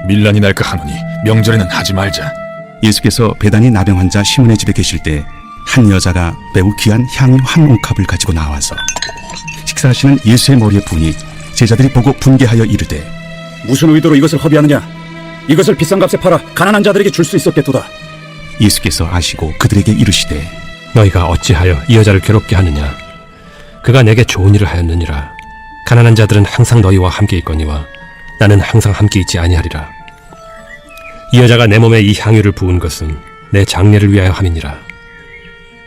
밀란이 날까 하노니 명절에는 하지 말자. 예수께서 베다니 나병 환자 시몬의 집에 계실 때 한 여자가 매우 귀한 향유 한 옥합을 가지고 나와서 식사하시는 예수의 머리에 부으니 제자들이 보고 분개하여 이르되, 무슨 의도로 이것을 허비하느냐? 이것을 비싼 값에 팔아 가난한 자들에게 줄 수 있었겠도다. 예수께서 아시고 그들에게 이르시되, 너희가 어찌하여 이 여자를 괴롭게 하느냐? 그가 내게 좋은 일을 하였느니라. 가난한 자들은 항상 너희와 함께 있거니와 나는 항상 함께 있지 아니하리라. 이 여자가 내 몸에 이 향유를 부은 것은 내 장례를 위하여 함이니라.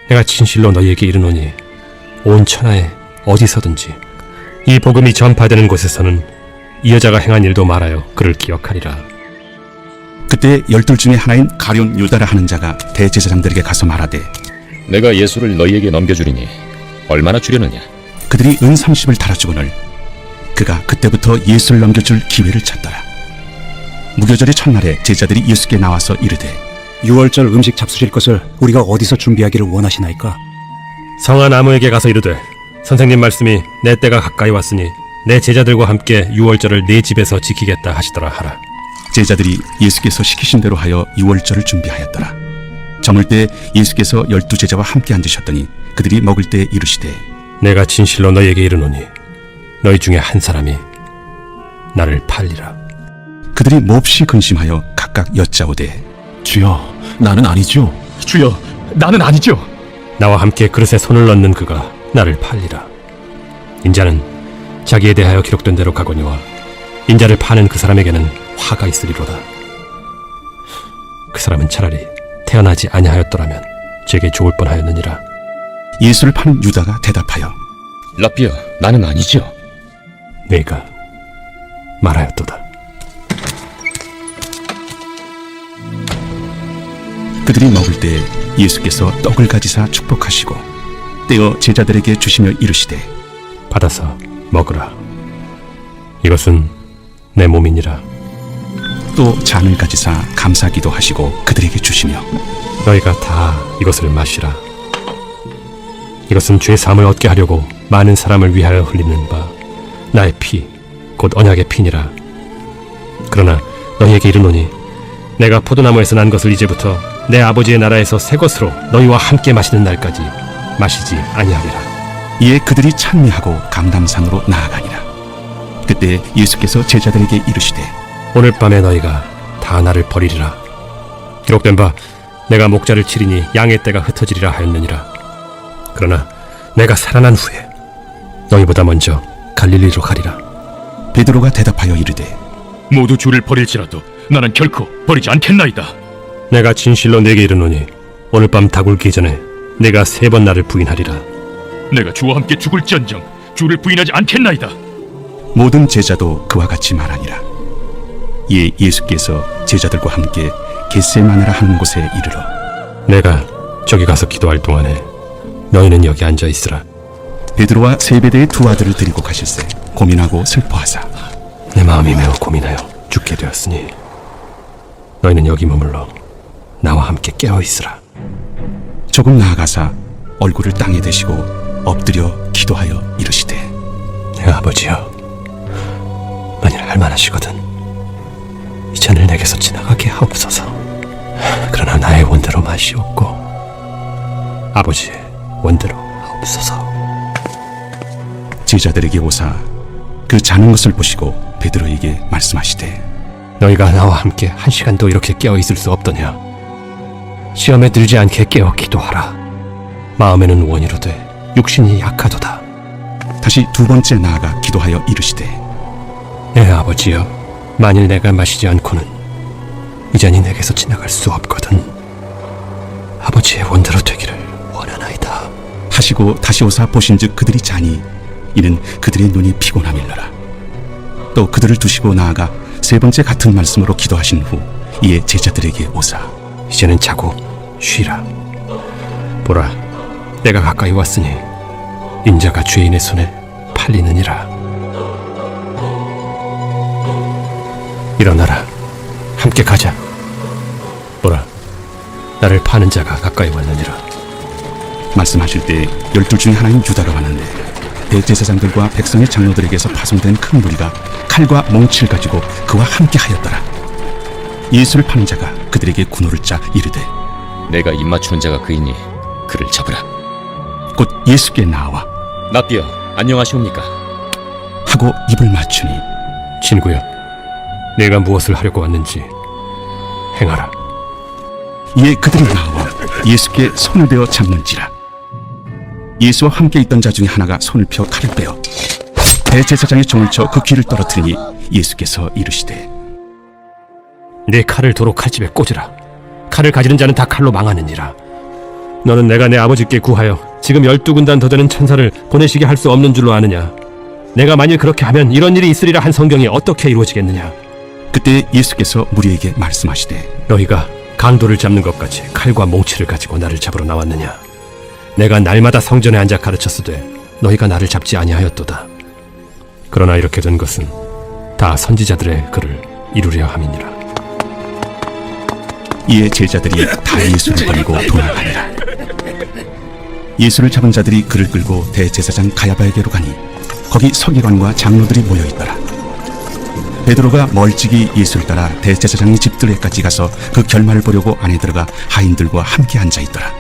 내가 진실로 너희에게 이르노니 온 천하에 어디서든지 이 복음이 전파되는 곳에서는 이 여자가 행한 일도 말하여 그를 기억하리라. 그때 12 중에 하나인 가룟 유다라 하는 자가 대제사장들에게 가서 말하되, 내가 예수를 너희에게 넘겨주리니 얼마나 주려느냐? 그들이 은 30을 달아주거늘 그가 그때부터 예수를 넘겨줄 기회를 찾더라. 무교절의 첫날에 제자들이 예수께 나와서 이르되, 유월절 음식 잡수실 것을 우리가 어디서 준비하기를 원하시나이까? 성한 나무에게 가서 이르되, 선생님 말씀이 내 때가 가까이 왔으니 내 제자들과 함께 유월절을 내 집에서 지키겠다 하시더라 하라. 제자들이 예수께서 시키신 대로 하여 유월절을 준비하였더라. 저물 때 예수께서 12제자와 함께 앉으셨더니 그들이 먹을 때 이르시되, 내가 진실로 너희에게 이르노니 너희 중에 한 사람이 나를 팔리라. 그들이 몹시 근심하여 각각 여짜오되, 주여, 나는 아니죠. 주여, 나는 아니죠. 나와 함께 그릇에 손을 넣는 그가 나를 팔리라. 인자는 자기에 대하여 기록된 대로 가거니와 인자를 파는 그 사람에게는 화가 있으리로다. 그 사람은 차라리 태어나지 아니하였더라면 제게 좋을 뻔하였느니라. 예수를 파는 유다가 대답하여, 라비야, 나는 아니죠. 네가 말하였도다. 그들이 먹을 때 예수께서 떡을 가지사 축복하시고 떼어 제자들에게 주시며 이르시되, 받아서 먹으라. 이것은 내 몸이니라. 또 잔을 가지사 감사기도 하시고 그들에게 주시며, 너희가 다 이것을 마시라. 이것은 죄 사함을 얻게 하려고 많은 사람을 위하여 흘리는 바 나의 피, 곧 언약의 피니라. 그러나 너희에게 이르노니 내가 포도나무에서 난 것을 이제부터 내 아버지의 나라에서 새 것으로 너희와 함께 마시는 날까지 마시지 아니하리라. 이에 그들이 찬미하고 감람산으로 나아가니라. 그때 예수께서 제자들에게 이르시되, 오늘 밤에 너희가 다 나를 버리리라. 기록된 바 내가 목자를 치리니 양의 떼가 흩어지리라 하였느니라. 그러나 내가 살아난 후에 너희보다 먼저 갈릴리로 가리라. 베드로가 대답하여 이르되 모두 주를 버릴지라도 나는 결코 버리지 않겠나이다. 내가 진실로 네게 이르노니 오늘 밤 다굴기 전에 내가 3번 나를 부인하리라. 내가 주와 함께 죽을지언정 주를 부인하지 않겠나이다. 모든 제자도 그와 같이 말하니라. 이에 예수께서 제자들과 함께 겟세마네라 하는 곳에 이르러 내가 저기 가서 기도할 동안에 너희는 여기 앉아 있으라. 베드로와 세베대의 2 아들을 데리고 가실새 고민하고 슬퍼하사 내 마음이 매우 고민하여 죽게 되었으니 너희는 여기 머물러 나와 함께 깨어 있으라. 조금 나아가사 얼굴을 땅에 대시고 엎드려 기도하여 이르시되 내 아버지여, 만일 할만하시거든 이 잔을 내게서 지나가게 하옵소서. 그러나 나의 원대로 마시옵고 아버지의 원대로 하옵소서. 제자들에게 오사 그 자는 것을 보시고 베드로에게 말씀하시되 너희가 나와 함께 1시간도 이렇게 깨어 있을 수 없더냐. 시험에 들지 않게 깨어 기도하라. 마음에는 원이로되 육신이 약하도다. 다시 2번째 나아가 기도하여 이르시되 내 아버지여, 만일 내가 마시지 않고는 이 잔이 내게서 지나갈 수 없거든 아버지의 원대로 되기를 원하나이다 하시고 다시 오사 보신즉 그들이 자니 이는 그들의 눈이 피곤함일러라. 또 그들을 두시고 나아가 3번째 같은 말씀으로 기도하신 후 이에 제자들에게 오사 이제는 자고 쉬라. 보라, 내가 가까이 왔으니 인자가 죄인의 손에 팔리느니라. 일어나라, 함께 가자. 보라, 나를 파는 자가 가까이 왔느니라. 말씀하실 때 12 중에 하나인 유다가 왔는데 대제사장들과 백성의 장로들에게서 파송된 큰 무리가 칼과 몽치를 가지고 그와 함께 하였더라. 예수를 파는 자가 그들에게 군호를 짜 이르되 내가 입맞추는 자가 그이니 그를 잡으라. 곧 예수께 나와 납비여, 안녕하시옵니까? 하고 입을 맞추니 친구여, 내가 무엇을 하려고 왔는지 행하라. 이에 그들이 나와 예수께 손을 대어 잡는지라. 예수와 함께 있던 자 중에 하나가 손을 펴 칼을 빼어 대제사장의 종을 쳐 그 귀를 떨어뜨리니 예수께서 이르시되 내 칼을 도로 칼집에 꽂으라. 칼을 가지는 자는 다 칼로 망하느니라. 너는 내가 내 아버지께 구하여 지금 12군단 더 되는 천사를 보내시게 할 수 없는 줄로 아느냐. 내가 만일 그렇게 하면 이런 일이 있으리라 한 성경이 어떻게 이루어지겠느냐. 그때 예수께서 무리에게 말씀하시되 너희가 강도를 잡는 것 같이 칼과 몽치를 가지고 나를 잡으러 나왔느냐. 내가 날마다 성전에 앉아 가르쳤으되 너희가 나를 잡지 아니하였도다. 그러나 이렇게 된 것은 다 선지자들의 글을 이루려 함이니라. 이에 제자들이 다 예수를 버리고 도망하니라. 예수를 잡은 자들이 그를 끌고 대제사장 가야바에게로 가니 거기 서기관과 장로들이 모여있더라. 베드로가 멀찍이 예수를 따라 대제사장의 집들에까지 가서 그 결말을 보려고 안에 들어가 하인들과 함께 앉아있더라.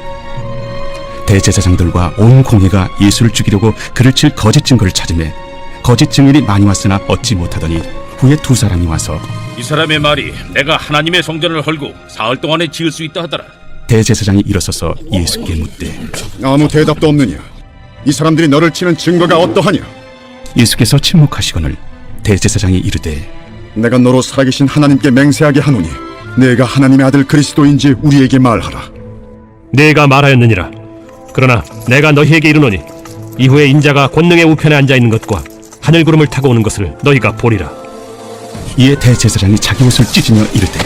대제사장들과 온 공회가 예수를 죽이려고 그를 칠 거짓 증거를 찾으매 거짓 증인이 많이 왔으나 얻지 못하더니 후에 2 사람이 와서 이 사람의 말이 내가 하나님의 성전을 헐고 사흘 동안에 지을 수 있다 하더라. 대제사장이 일어서서 예수께 묻되 아무 대답도 없느냐? 이 사람들이 너를 치는 증거가 어떠하냐? 예수께서 침묵하시거늘 대제사장이 이르되 내가 너로 살아계신 하나님께 맹세하게 하노니 내가 하나님의 아들 그리스도인지 우리에게 말하라. 내가 말하였느니라. 그러나 내가 너희에게 이르노니 이후에 인자가 권능의 우편에 앉아있는 것과 하늘 구름을 타고 오는 것을 너희가 보리라. 이에 대제사장이 자기 옷을 찢으며 이르되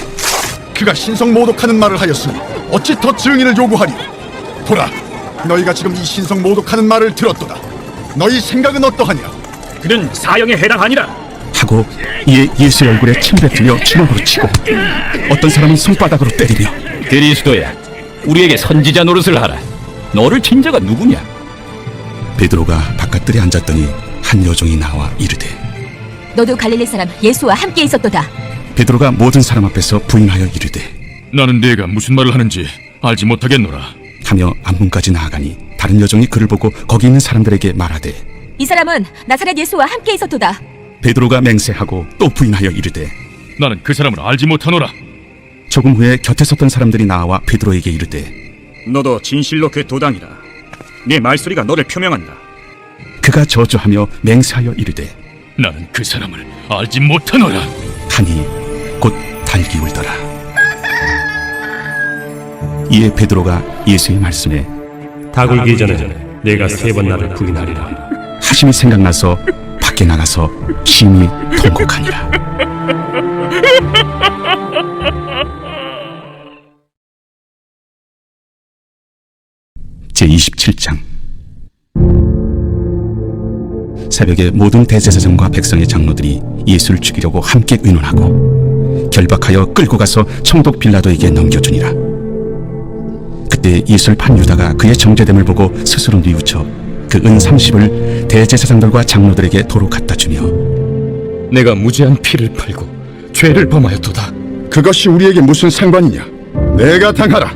그가 신성 모독하는 말을 하였으니 어찌 더 증인을 요구하리요? 보라, 너희가 지금 이 신성 모독하는 말을 들었도다. 너희 생각은 어떠하냐? 그는 사형에 해당하니라. 하고 이에 예수의 얼굴에 침 뱉으며 주먹으로 치고 어떤 사람은 손바닥으로 때리며 그리스도야, 우리에게 선지자 노릇을 하라. 너를 친 자가 누구냐? 베드로가 바깥들에 앉았더니 한 여종이 나와 이르되 너도 갈릴리 사람 예수와 함께 있었도다. 베드로가 모든 사람 앞에서 부인하여 이르되 나는 네가 무슨 말을 하는지 알지 못하겠노라. 하며 앞문까지 나아가니 다른 여종이 그를 보고 거기 있는 사람들에게 말하되 이 사람은 나사렛 예수와 함께 있었도다. 베드로가 맹세하고 또 부인하여 이르되 나는 그 사람을 알지 못하노라. 조금 후에 곁에 섰던 사람들이 나와 베드로에게 이르되 너도 진실로 그 도당이라. 네 말소리가 너를 표명한다. 그가 저주하며 맹세하여 이르되 나는 그 사람을 알지 못하노라. 하니 곧 달기 울더라. 이에 베드로가 예수의 말씀에 닭 울기 전에 내가 3번 나를 부인하리라. 하심이 생각나서 밖에 나가서 심히 통곡하니라. 제27장. 새벽에 모든 대제사장과 백성의 장로들이 예수를 죽이려고 함께 의논하고 결박하여 끌고 가서 총독 빌라도에게 넘겨주니라. 그때 예수를 판 유다가 그의 정죄됨을 보고 스스로 뉘우쳐 그 은 30을 대제사장들과 장로들에게 도로 갖다 주며 내가 무죄한 피를 팔고 죄를 범하였도다. 그것이 우리에게 무슨 상관이냐? 내가 당하라.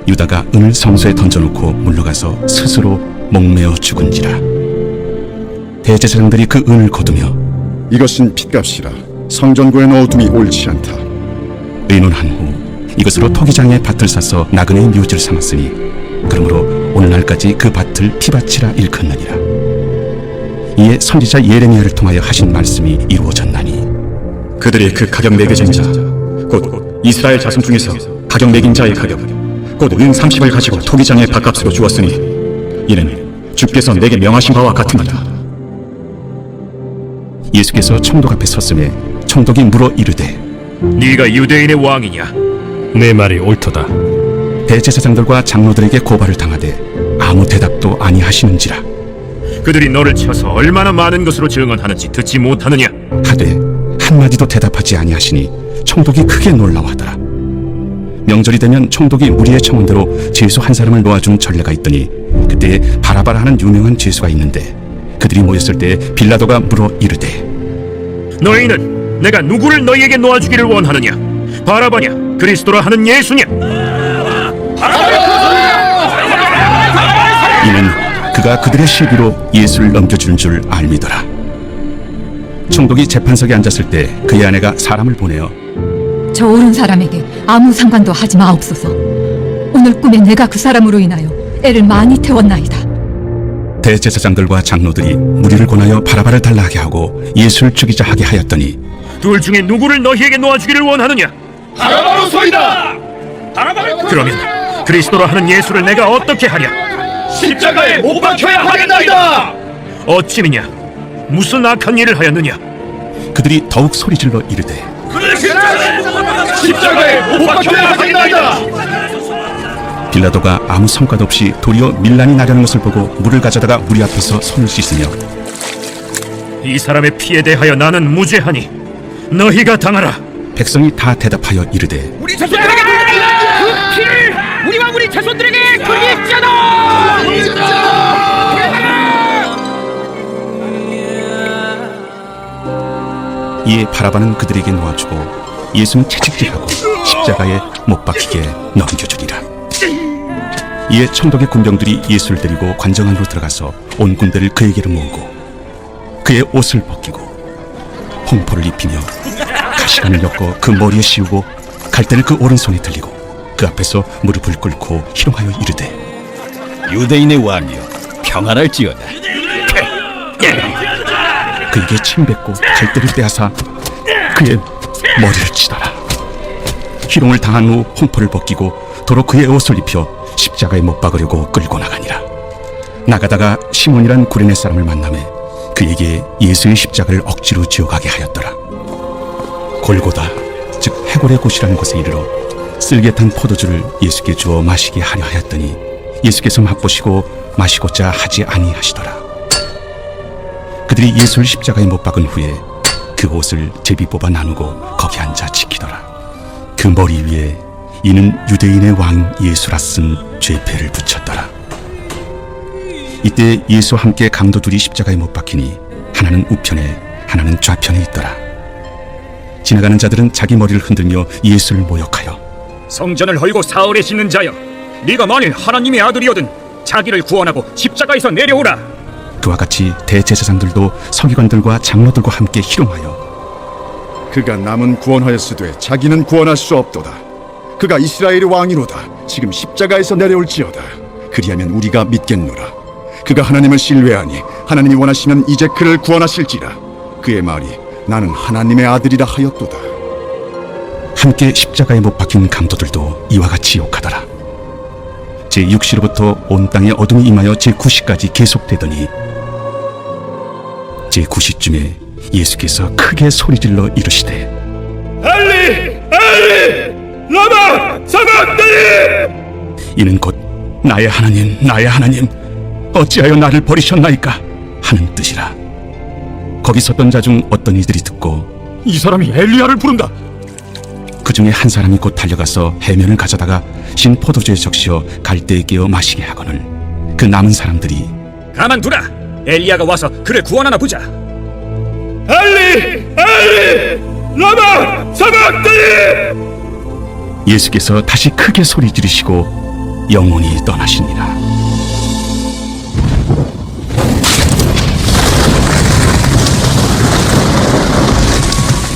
유다가 은을 성소에 던져놓고 물러가서 스스로 목매어 죽은지라. 대제사장들이 그 은을 거두며 이것은 핏값이라. 성전고에 넣어둠이 옳지 않다. 의논한 후 이것으로 토기장에 밭을 사서 나그네의 묘지를 삼았으니 그러므로 오늘날까지 그 밭을 피밭이라 일컫느니라. 이에 선지자 예레미야를 통하여 하신 말씀이 이루어졌나니 그들이 그 가격 매겨진 자, 곧 이스라엘 자손 중에서 가격 매긴 자의 가격, 곧 은 30을 가지고 토기장의 밭값으로 주었으니 이는 주께서 내게 명하신 바와 같으니라. 예수께서 총독 앞에 섰음에 총독이 물어 이르되 네가 유대인의 왕이냐? 내 말이 옳도다. 대제사장들과 장로들에게 고발을 당하되 아무 대답도 아니하시는지라. 그들이 너를 쳐서 얼마나 많은 것으로 증언하는지 듣지 못하느냐? 하되 한마디도 대답하지 아니하시니 총독이 크게 놀라워하더라. 명절이 되면 총독이 무리의 청원대로 죄수 한 사람을 놓아준 전례가 있더니 그때 바라바라 하는 유명한 죄수가 있는데 그들이 모였을 때 빌라도가 물어 이르되 너희는 내가 누구를 너희에게 놓아주기를 원하느냐? 바라바냐? 그리스도라 하는 예수냐? 이는 그가 그들의 시비로 예수를 넘겨주는 줄 알미더라. 총독이 재판석에 앉았을 때 그의 아내가 사람을 보내어 저 옳은 사람에게 아무 상관도 하지 마옵소서. 오늘 꿈에 내가 그 사람으로 인하여 애를 많이 태웠나이다. 대제사장들과 장로들이 무리를 권하여 바라바를 달라하게 하고 예수를 죽이자 하게 하였더니 둘 중에 누구를 너희에게 놓아주기를 원하느냐? 바라바로소이다! 그러면 그리스도라 하는 예수를 내가 어떻게 하랴? 십자가에 못 박혀야 하겠나이다! 어찌미냐? 무슨 악한 일을 하였느냐? 그들이 더욱 소리질러 이르되 십자가에 못 박혀야 하겠나이다! 빌라도가 아무 성과도 없이 도리어 밀란이 나려는 것을 보고 물을 가져다가 무리 앞에서 손을 씻으며 이 사람의 피에 대하여 나는 무죄하니 너희가 당하라. 백성이 다 대답하여 이르되 우리 자손들에게 그 피를 우리와 우리 자손들에게 그리스잖아. 이에 바라바는 그들에게 놓아주고 예수는 채찍질하고 십자가에 못 박히게 넘겨주리라. 이에 총독의 군병들이 예수를 데리고 관정 안으로 들어가서 온 군대를 그에게로 모으고 그의 옷을 벗기고 홍포를 입히며 가시관을 엮어 그 머리에 씌우고 갈대를 그 오른손에 들리고 그 앞에서 무릎을 꿇고 희롱하여 이르되 유대인의 왕이여, 평안할지어다. 그에게 침 뱉고 갈대를 빼앗아 그의 머리를 치더라. 희롱을 당한 후 홍포를 벗기고 도로 그의 옷을 입혀 십자가에 못 박으려고 끌고 나가니라. 나가다가 시몬이란 구레네 사람을 만나매 그에게 예수의 십자가를 억지로 지어가게 하였더라. 골고다 즉 해골의 곳이라는 곳에 이르러 쓸개탄 포도주를 예수께 주어 마시게 하려 하였더니 예수께서 맛보시고 마시고자 하지 아니하시더라. 그들이 예수를 십자가에 못 박은 후에 그 옷을 제비 뽑아 나누고 거기 앉아 지키더라. 그 머리 위에 이는 유대인의 왕 예수라 쓴 죄패를 붙였더라. 이때 예수와 함께 강도 둘이 십자가에 못 박히니 하나는 우편에 하나는 좌편에 있더라. 지나가는 자들은 자기 머리를 흔들며 예수를 모욕하여 성전을 헐고 사흘에 짓는 자여, 네가 만일 하나님의 아들이거든 자기를 구원하고 십자가에서 내려오라. 그와 같이 대제사장들도 서기관들과 장로들과 함께 희롱하여 그가 남은 구원하였으되 자기는 구원할 수 없도다. 그가 이스라엘의 왕이로다. 지금 십자가에서 내려올지어다. 그리하면 우리가 믿겠노라. 그가 하나님을 신뢰하니 하나님이 원하시면 이제 그를 구원하실지라. 그의 말이 나는 하나님의 아들이라 하였도다. 함께 십자가에 못 박힌 강도들도 이와 같이 욕하더라. 제6시로부터 온 땅에 어둠이 임하여 제9시까지 계속되더니 제9시쯤에 예수께서 크게 소리질러 이르시되 엘리 엘리 라마 사박다니. 이는 곧 나의 하나님 어찌하여 나를 버리셨나이까 하는 뜻이라. 거기 섰던 자 중 어떤 이들이 듣고 이 사람이 엘리야를 부른다. 그 중에 한 사람이 곧 달려가서 해면을 가져다가 신 포도주에 적시어 갈대에 끼어 마시게 하거늘 그 남은 사람들이 가만두라. 엘리야가 와서 그를 구원하나 보자. 엘리 엘리 라마 사박다니. 예수께서 다시 크게 소리 지르시고 영원히 떠나시니라.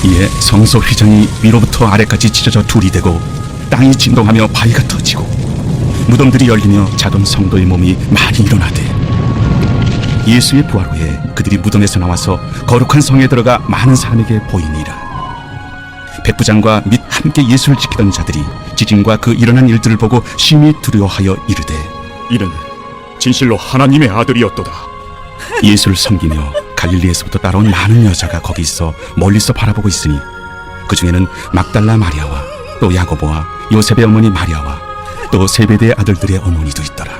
이에 성소 휘장이 위로부터 아래까지 찢어져 둘이 되고 땅이 진동하며 바위가 터지고 무덤들이 열리며 자던 성도의 몸이 많이 일어나되 예수의 부활 후에 그들이 무덤에서 나와서 거룩한 성에 들어가 많은 사람에게 보이니라. 백부장과 및 함께 예수를 지키던 자들이 지진과 그 일어난 일들을 보고 심히 두려워하여 이르되 이는 진실로 하나님의 아들이었도다. 예수를 섬기며 갈릴리에서부터 따라온 많은 여자가 거기 있어 멀리서 바라보고 있으니 그 중에는 막달라 마리아와 또 야고보와 요셉의 어머니 마리아와 또 세베대의 아들들의 어머니도 있더라.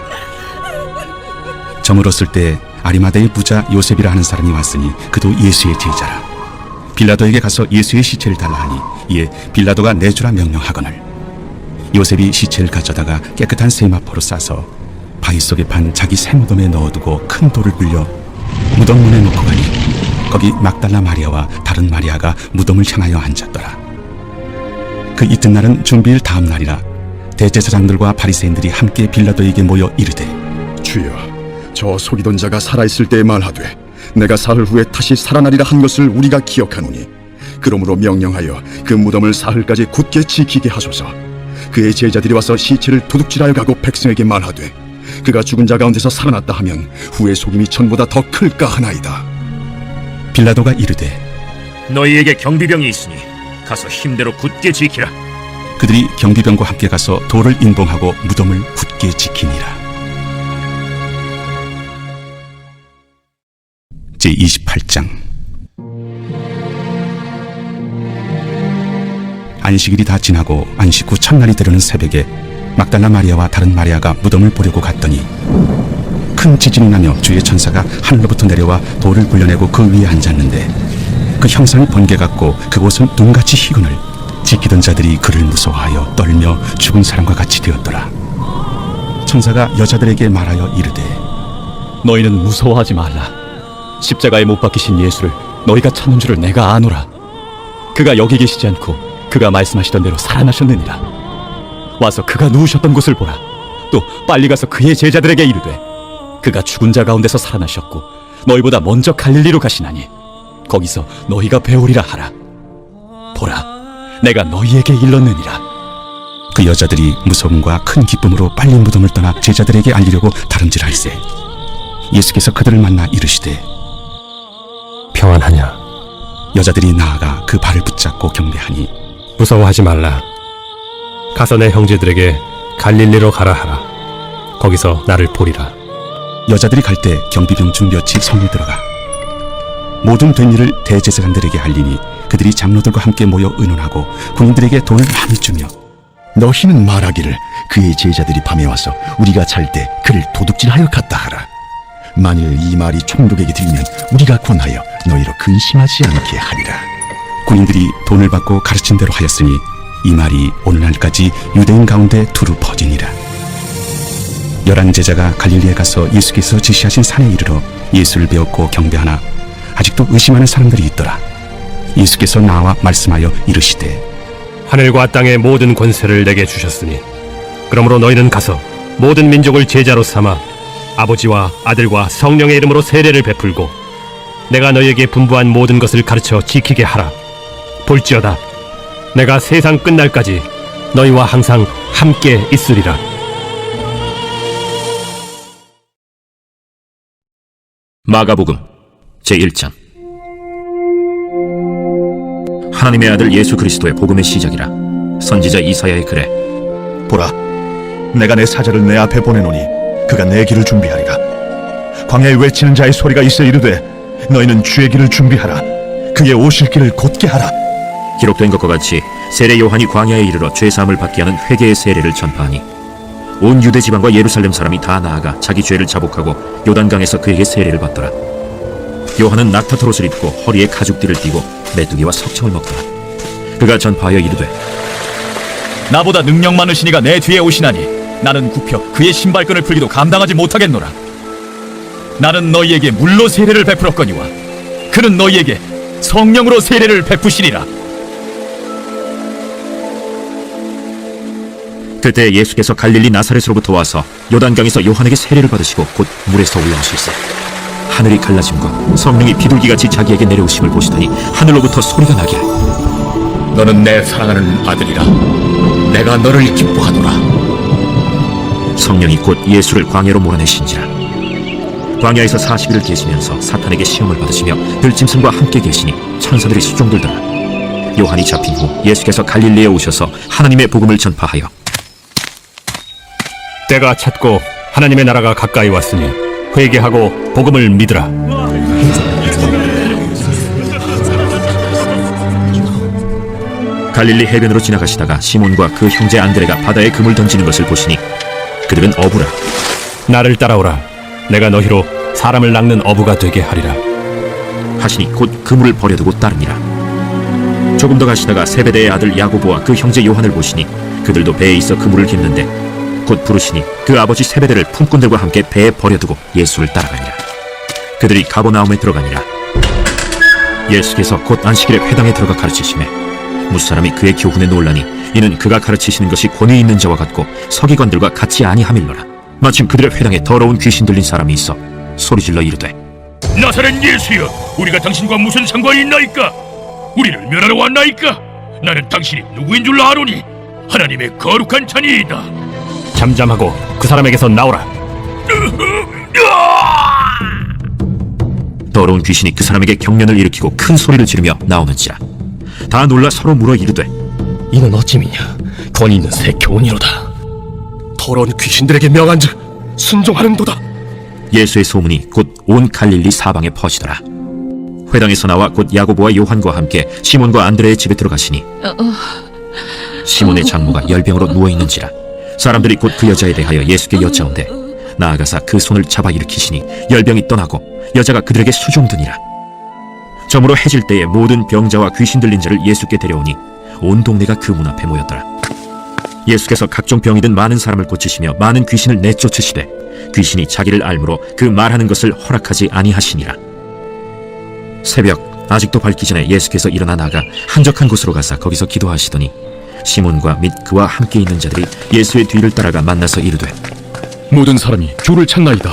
저물었을 때 아리마다의 부자 요셉이라 하는 사람이 왔으니 그도 예수의 제자라. 빌라도에게 가서 예수의 시체를 달라 하니 이에 빌라도가 내주라 명령하거늘 요셉이 시체를 가져다가 깨끗한 세마포로 싸서 바위 속에 판 자기 새 무덤에 넣어두고 큰 돌을 굴려 무덤 문에 놓고 가니 거기 막달라 마리아와 다른 마리아가 무덤을 향하여 앉았더라. 그 이튿날은 준비일 다음 날이라 대제사장들과 바리새인들이 함께 빌라도에게 모여 이르되 주여, 저 속이던 자가 살아있을 때에 말하되 내가 사흘 후에 다시 살아나리라 한 것을 우리가 기억하노니 그러므로 명령하여 그 무덤을 사흘까지 굳게 지키게 하소서. 그의 제자들이 와서 시체를 도둑질하여 가고 백성에게 말하되 그가 죽은 자 가운데서 살아났다 하면 후의 속임이 전보다 더 클까 하나이다. 빌라도가 이르되 너희에게 경비병이 있으니 가서 힘대로 굳게 지키라. 그들이 경비병과 함께 가서 돌을 인봉하고 무덤을 굳게 지키니라. 제28장 안식일이 다 지나고 안식 후 첫날이 되려는 새벽에 막달라 마리아와 다른 마리아가 무덤을 보려고 갔더니 큰 지진이 나며 주의 천사가 하늘로부터 내려와 돌을 굴려내고 그 위에 앉았는데 그 형상이 번개 같고 그곳은 눈같이 희거늘 지키던 자들이 그를 무서워하여 떨며 죽은 사람과 같이 되었더라. 천사가 여자들에게 말하여 이르되 너희는 무서워하지 말라. 십자가에 못 박히신 예수를 너희가 찾는 줄을 내가 아노라. 그가 여기 계시지 않고 그가 말씀하시던 대로 살아나셨느니라. 와서 그가 누우셨던 곳을 보라. 또 빨리 가서 그의 제자들에게 이르되 그가 죽은 자 가운데서 살아나셨고 너희보다 먼저 갈릴리로 가시나니 거기서 너희가 배우리라 하라. 보라, 내가 너희에게 일렀느니라. 그 여자들이 무서움과 큰 기쁨으로 빨리 무덤을 떠나 제자들에게 알리려고 다름질할세 예수께서 그들을 만나 이르시되 평안하냐? 여자들이 나아가 그 발을 붙잡고 경배하니 무서워하지 말라. 가서 내 형제들에게 갈릴리로 가라 하라. 거기서 나를 보리라. 여자들이 갈 때 경비병 중 몇이 성에 들어가 모든 된 일을 대제사장들에게 알리니 그들이 장로들과 함께 모여 의논하고 군인들에게 돈을 많이 주며 너희는 말하기를 그의 제자들이 밤에 와서 우리가 잘 때 그를 도둑질하여 갔다 하라. 만일 이 말이 총독에게 들리면 우리가 권하여 너희로 근심하지 않게 하리라. 군인들이 돈을 받고 가르친 대로 하였으니 이 말이 오늘날까지 유대인 가운데 두루 퍼지니라. 11 제자가 갈릴리에 가서 예수께서 지시하신 산에 이르러 예수를 배웠고 경배하나 아직도 의심하는 사람들이 있더라. 예수께서 나와 말씀하여 이르시되 하늘과 땅의 모든 권세를 내게 주셨으니 그러므로 너희는 가서 모든 민족을 제자로 삼아 아버지와 아들과 성령의 이름으로 세례를 베풀고 내가 너희에게 분부한 모든 것을 가르쳐 지키게 하라. 볼지어다 내가 세상 끝날까지 너희와 항상 함께 있으리라. 마가복음 제1장. 하나님의 아들 예수 그리스도의 복음의 시작이라. 선지자 이사야의 글에 보라, 내가 내 사자를 내 앞에 보내노니 그가 내 길을 준비하리라. 광야에 외치는 자의 소리가 있어 이르되 너희는 주의 길을 준비하라. 그의 오실 길을 곧게 하라. 기록된 것과 같이 세례 요한이 광야에 이르러 죄사함을 받게 하는 회개의 세례를 전파하니 온 유대 지방과 예루살렘 사람이 다 나아가 자기 죄를 자복하고 요단강에서 그에게 세례를 받더라. 요한은 낙타털 옷을 입고 허리에 가죽띠를 띠고 메뚜기와 석청을 먹더라. 그가 전파하여 이르되 나보다 능력 많으신 이가 내 뒤에 오시나니 나는 굽혀 그의 신발끈을 풀기도 감당하지 못하겠노라. 나는 너희에게 물로 세례를 베풀었거니와 그는 너희에게 성령으로 세례를 베푸시리라. 그때 예수께서 갈릴리 나사렛으로부터 와서 요단강에서 요한에게 세례를 받으시고 곧 물에서 올라오실세 하늘이 갈라짐과 성령이 비둘기같이 자기에게 내려오심을 보시더니 하늘로부터 소리가 나기를 너는 내 사랑하는 아들이라. 내가 너를 기뻐하노라. 성령이 곧 예수를 광야로 몰아내신지라. 광야에서 40일을 계시면서 사탄에게 시험을 받으시며 들짐승과 함께 계시니 천사들이 수종들더라. 요한이 잡힌 후 예수께서 갈릴리에 오셔서 하나님의 복음을 전파하여 때가 찼고 하나님의 나라가 가까이 왔으니 회개하고 복음을 믿으라. 갈릴리 해변으로 지나가시다가 시몬과 그 형제 안드레가 바다에 금을 던지는 것을 보시니 그들은 어부라. 나를 따라오라. 내가 너희로 사람을 낚는 어부가 되게 하리라. 하시니 곧 그물을 버려두고 따르니라. 조금 더 가시다가 세베대의 아들 야고보와 그 형제 요한을 보시니 그들도 배에 있어 그물을 깁는데 곧 부르시니 그 아버지 세베대를 품꾼들과 함께 배에 버려두고 예수를 따라가니라. 그들이 가버나움에 들어가니라. 예수께서 곧 안식일에 회당에 들어가 가르치시매 무사람이 그의 교훈에 놀라니 이는 그가 가르치시는 것이 권위 있는 자와 같고 서기관들과 같이 아니함일러라. 마침 그들의 회당에 더러운 귀신 들린 사람이 있어 소리질러 이르되 나사렛 예수여, 우리가 당신과 무슨 상관이 있나이까? 우리를 멸하러 왔나이까? 나는 당신이 누구인 줄 아노니 하나님의 거룩한 자니이다. 잠잠하고 그 사람에게서 나오라. 더러운 귀신이 그 사람에게 경련을 일으키고 큰 소리를 지르며 나오는지라. 다 놀라 서로 물어 이르되 이는 어찌미냐? 권위 있는 새 교훈이로다. 더러운 귀신들에게 명한즉 순종하는도다. 예수의 소문이 곧 온 갈릴리 사방에 퍼지더라. 회당에서 나와 곧 야고보와 요한과 함께 시몬과 안드레의 집에 들어가시니 시몬의 장모가 열병으로 누워있는지라. 사람들이 곧 그 여자에 대하여 예수께 여짜온대 나아가사 그 손을 잡아 일으키시니 열병이 떠나고 여자가 그들에게 수종드니라. 저물어 해질 때에 모든 병자와 귀신 들린 자를 예수께 데려오니 온 동네가 그 문 앞에 모였더라. 예수께서 각종 병이 든 많은 사람을 고치시며 많은 귀신을 내쫓으시되 귀신이 자기를 알므로 그 말하는 것을 허락하지 아니하시니라. 새벽 아직도 밝기 전에 예수께서 일어나 나가 한적한 곳으로 가사 거기서 기도하시더니 시몬과 및 그와 함께 있는 자들이 예수의 뒤를 따라가 만나서 이르되 모든 사람이 주를 찾나이다.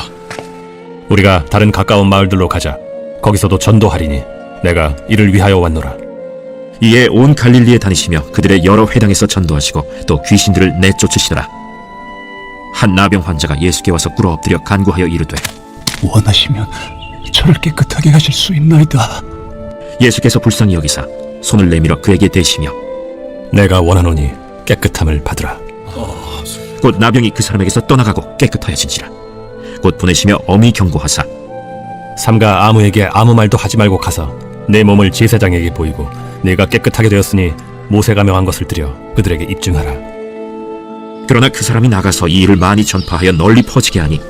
우리가 다른 가까운 마을들로 가자. 거기서도 전도하리니 내가 이를 위하여 왔노라. 이에 온 갈릴리에 다니시며 그들의 여러 회당에서 전도하시고 또 귀신들을 내쫓으시더라. 한 나병 환자가 예수께 와서 꿇어 엎드려 간구하여 이르되 원하시면 저를 깨끗하게 하실 수 있나이다. 예수께서 불쌍히 여기사 손을 내밀어 그에게 대시며 내가 원하노니 깨끗함을 받으라. 곧 나병이 그 사람에게서 떠나가고 깨끗하여진지라. 곧 보내시며 엄히 경고하사 삼가 아무에게 아무 말도 하지 말고 가서 내 몸을 제사장에게 보이고 내가 깨끗하게 되었으니 모세가 명한 것을 드려 그들에게 입증하라. 그러나 그 사람이 나가서 이 일을 많이 전파하여 널리 퍼지게 하니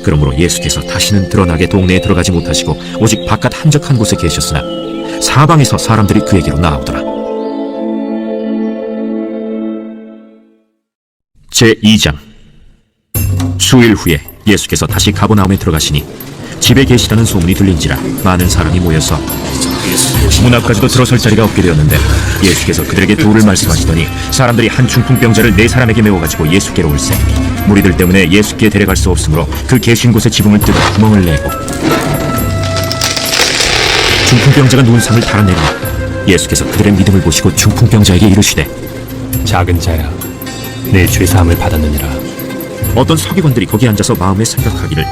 그러므로 예수께서 다시는 드러나게 동네에 들어가지 못하시고 오직 바깥 한적한 곳에 계셨으나 사방에서 사람들이 그에게로 나오더라. 제2장. 수일 후에 예수께서 다시 가버나움에 들어가시니 집에 계시다는 소문이 들린지라 많은 사람이 모여서 문 앞까지도 들어설 자리가 없게 되었는데 예수께서 그들에게 도를 말씀하시더니 사람들이 한 중풍병자를 4사람에게 메워가지고 예수께로 올세 무리들 때문에 예수께 데려갈 수 없으므로 그 계신 곳에 지붕을 뜯어 구멍을 내고 중풍병자가 누운 상을 달아내니 예수께서 그들의 믿음을 보시고 중풍병자에게 이르시되 작은 자야, 내 죄사함을 받았느니라. 어떤 서기관들이 거기 앉아서 마음에 생각하기를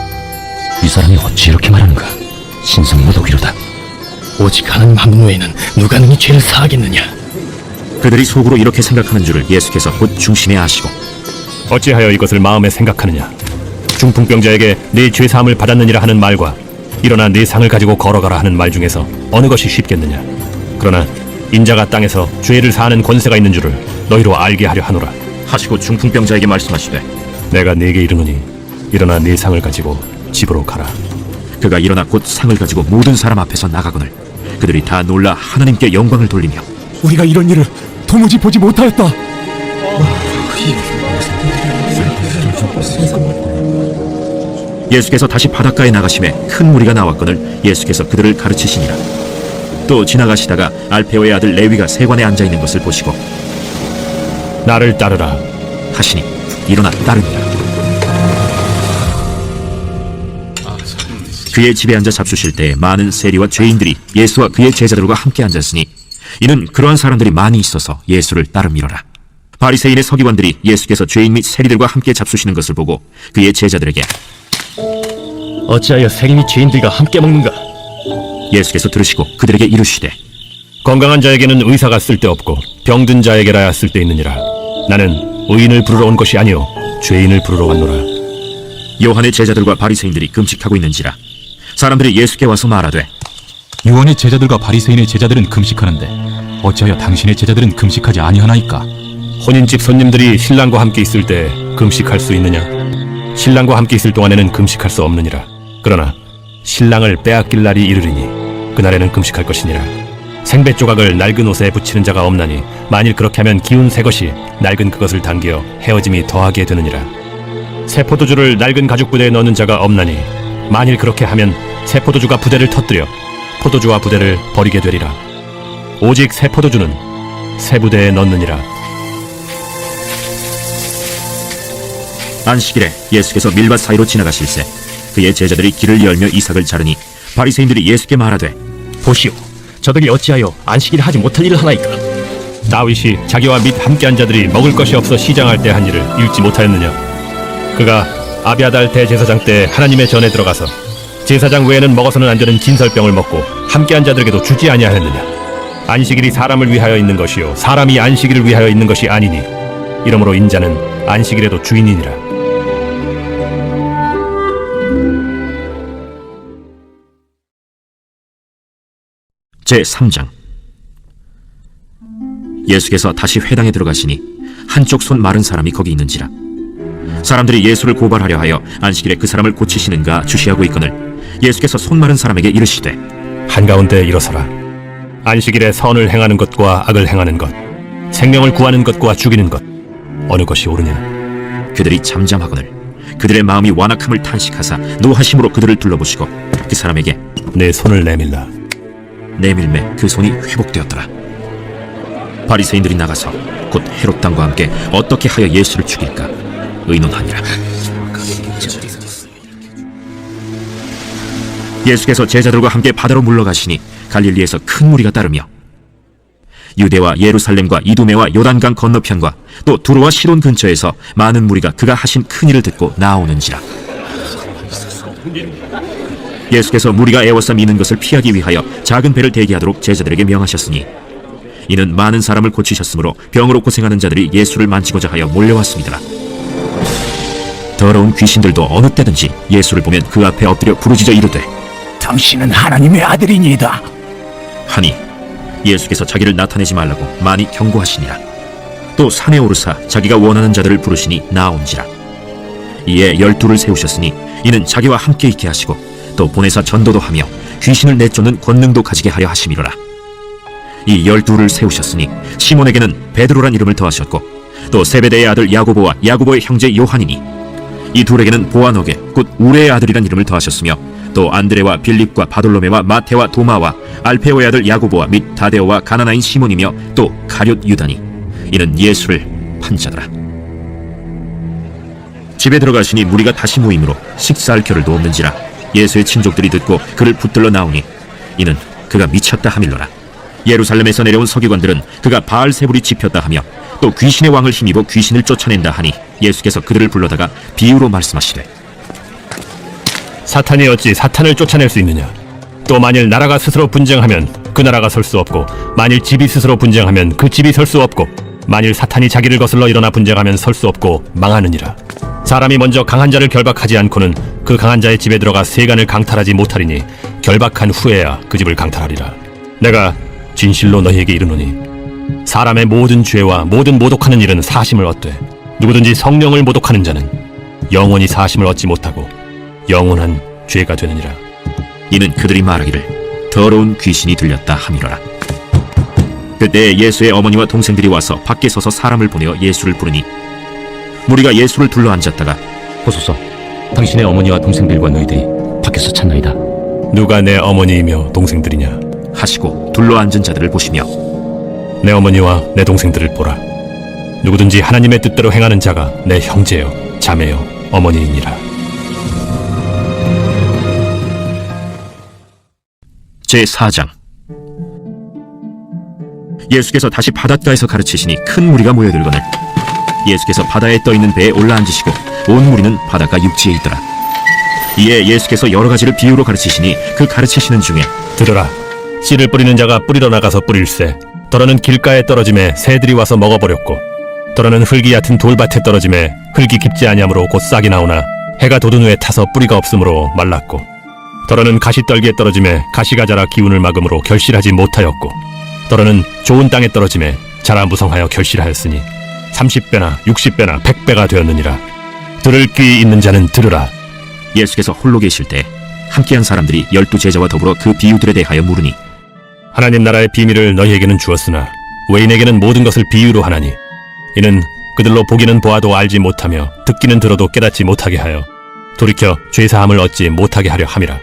이 사람이 어찌 이렇게 말하는가? 신성모독이로다. 오직 하나님 한 분 외에는 누가 능히 죄를 사하겠느냐. 그들이 속으로 이렇게 생각하는 줄을 예수께서 곧 중심에 아시고 어찌하여 이것을 마음에 생각하느냐. 중풍병자에게 네 죄사함을 받았느니라 하는 말과 일어나 네 상을 가지고 걸어가라 하는 말 중에서 어느 것이 쉽겠느냐. 그러나 인자가 땅에서 죄를 사하는 권세가 있는 줄을 너희로 알게 하려 하노라 하시고 중풍병자에게 말씀하시되 내가 네게 이르노니 일어나 네 상을 가지고 집으로 가라. 그가 일어나 곧 상을 가지고 모든 사람 앞에서 나가거늘 그들이 다 놀라 하나님께 영광을 돌리며 우리가 이런 일을 도무지 보지 못하였다. 예수께서 다시 바닷가에 나가심에 큰 무리가 나왔거늘 예수께서 그들을 가르치시니라. 또 지나가시다가 알페오의 아들 레위가 세관에 앉아있는 것을 보시고 나를 따르라 하시니 일어나 따르니라. 그의 집에 앉아 잡수실 때 많은 세리와 죄인들이 예수와 그의 제자들과 함께 앉았으니 이는 그러한 사람들이 많이 있어서 예수를 따름이로라. 바리새인의 서기관들이 예수께서 죄인 및 세리들과 함께 잡수시는 것을 보고 그의 제자들에게 어찌하여 세리 및 죄인들과 함께 먹는가? 예수께서 들으시고 그들에게 이르시되 건강한 자에게는 의사가 쓸데없고 병든 자에게라야 쓸데있느니라. 나는 의인을 부르러 온 것이 아니요 죄인을 부르러 왔노라. 요한의 제자들과 바리새인들이 금식하고 있는지라 사람들이 예수께 와서 말하되 요한의 제자들과 바리새인의 제자들은 금식하는데 어찌하여 당신의 제자들은 금식하지 아니하나이까? 혼인집 손님들이 신랑과 함께 있을 때 금식할 수 있느냐? 신랑과 함께 있을 동안에는 금식할 수 없느니라. 그러나 신랑을 빼앗길 날이 이르리니 그날에는 금식할 것이니라. 생배 조각을 낡은 옷에 붙이는 자가 없나니 만일 그렇게 하면 기운 새 것이 낡은 그것을 당겨 헤어짐이 더하게 되느니라. 새 포도주를 낡은 가죽 부대에 넣는 자가 없나니 만일 그렇게 하면 새 포도주가 부대를 터뜨려 포도주와 부대를 버리게 되리라. 오직 새 포도주는 새 부대에 넣느니라. 안식일에 예수께서 밀밭 사이로 지나가실새 그의 제자들이 길을 열며 이삭을 자르니 바리새인들이 예수께 말하되 보시오, 저들이 어찌하여 안식일에 하지 못할 일을 하나이까? 다윗이 자기와 및 함께한 자들이 먹을 것이 없어 시장할 때 한 일을 읽지 못하였느냐? 그가 아비아달 대제사장 때 하나님의 전에 들어가서 제사장 외에는 먹어서는 안 되는 진설병을 먹고 함께한 자들에게도 주지 아니하였느냐? 안식일이 사람을 위하여 있는 것이요 사람이 안식일을 위하여 있는 것이 아니니 이러므로 인자는 안식일에도 주인이니라. 제3장 예수께서 다시 회당에 들어가시니 한쪽 손 마른 사람이 거기 있는지라. 사람들이 예수를 고발하려 하여 안식일에 그 사람을 고치시는가 주시하고 있거늘 예수께서 손 마른 사람에게 이르시되 한가운데 일어서라. 안식일에 선을 행하는 것과 악을 행하는 것, 생명을 구하는 것과 죽이는 것 어느 것이 옳으냐? 그들이 잠잠하거늘 그들의 마음이 완악함을 탄식하사 노하심으로 그들을 둘러보시고 그 사람에게 내 손을 내밀라. 내밀매 그 손이 회복되었더라. 바리새인들이 나가서 곧 헤롯 당과 함께 어떻게 하여 예수를 죽일까 의논하니라. 예수께서 제자들과 함께 바다로 물러가시니 갈릴리에서 큰 무리가 따르며 유대와 예루살렘과 이두메와 요단강 건너편과 또 두로와 시돈 근처에서 많은 무리가 그가 하신 큰 일을 듣고 나오는지라. 예수께서 무리가 애워싸 미는 것을 피하기 위하여 작은 배를 대기하도록 제자들에게 명하셨으니 이는 많은 사람을 고치셨으므로 병으로 고생하는 자들이 예수를 만지고자 하여 몰려왔습니다. 더러운 귀신들도 어느 때든지 예수를 보면 그 앞에 엎드려 부르짖어 이르되 당신은 하나님의 아들이니이다 하니 예수께서 자기를 나타내지 말라고 많이 경고하시니라. 또 산에 오르사 자기가 원하는 자들을 부르시니 나온지라. 이에 12를 세우셨으니 이는 자기와 함께 있게 하시고 또 보내사 전도도 하며 귀신을 내쫓는 권능도 가지게 하려 하심이로라. 이 12를 세우셨으니 시몬에게는 베드로란 이름을 더하셨고 또 세베대의 아들 야고보와 야고보의 형제 요한이니 이 둘에게는 보아너게 곧 우레의 아들이란 이름을 더하셨으며 또 안드레와 빌립과 바돌로메와 마테와 도마와 알페오의 아들 야고보와 및 다데오와 가나나인 시몬이며 또 가룟 유다니 이는 예수를 판 자더라. 집에 들어가시니 무리가 다시 모임으로 식사할 겨를도 없는지라. 예수의 친족들이 듣고 그를 붙들러 나오니 이는 그가 미쳤다 하밀러라. 예루살렘에서 내려온 서기관들은 그가 바알세불이 집혔다 하며 또 귀신의 왕을 힘입어 귀신을 쫓아낸다 하니 예수께서 그들을 불러다가 비유로 말씀하시되 사탄이 어찌 사탄을 쫓아낼 수 있느냐? 또 만일 나라가 스스로 분쟁하면 그 나라가 설 수 없고, 만일 집이 스스로 분쟁하면 그 집이 설 수 없고, 만일 사탄이 자기를 거슬러 일어나 분쟁하면 설 수 없고 망하느니라. 사람이 먼저 강한 자를 결박하지 않고는 그 강한 자의 집에 들어가 세간을 강탈하지 못하리니 결박한 후에야 그 집을 강탈하리라. 내가 진실로 너희에게 이르노니 사람의 모든 죄와 모든 모독하는 일은 사심을 얻되 누구든지 성령을 모독하는 자는 영원히 사심을 얻지 못하고 영원한 죄가 되느니라. 이는 그들이 말하기를 더러운 귀신이 들렸다 함이로라. 그때 예수의 어머니와 동생들이 와서 밖에 서서 사람을 보내어 예수를 부르니 무리가 예수를 둘러 앉았다가 보소서, 당신의 어머니와 동생들과 너희들이 밖에서 찾나이다. 누가 내 어머니이며 동생들이냐 하시고 둘러 앉은 자들을 보시며 내 어머니와 내 동생들을 보라. 누구든지 하나님의 뜻대로 행하는 자가 내 형제요 자매요 어머니이니라. 제4장. 예수께서 다시 바닷가에서 가르치시니 큰 무리가 모여들거늘 예수께서 바다에 떠있는 배에 올라앉으시고 온 무리는 바닷가 육지에 있더라. 이에 예수께서 여러 가지를 비유로 가르치시니 그 가르치시는 중에 들으라. 씨를 뿌리는 자가 뿌리러 나가서 뿌릴새. 더러는 길가에 떨어짐에 새들이 와서 먹어버렸고, 더러는 흙이 얕은 돌밭에 떨어짐에 흙이 깊지 아니하므로 곧 싹이 나오나 해가 돋은 후에 타서 뿌리가 없으므로 말랐고, 더러는 가시떨기에 떨어짐에 가시가 자라 기운을 막음으로 결실하지 못하였고, 더러는 좋은 땅에 떨어짐에 자라 무성하여 결실하였으니 30배나 60배나 100배가 되었느니라. 들을 귀 있는 자는 들으라. 예수께서 홀로 계실 때 함께한 사람들이 12제자와 더불어 그 비유들에 대하여 물으니 하나님 나라의 비밀을 너희에게는 주었으나 외인에게는 모든 것을 비유로 하나니 이는 그들로 보기는 보아도 알지 못하며 듣기는 들어도 깨닫지 못하게 하여 돌이켜 죄사함을 얻지 못하게 하려 함이라.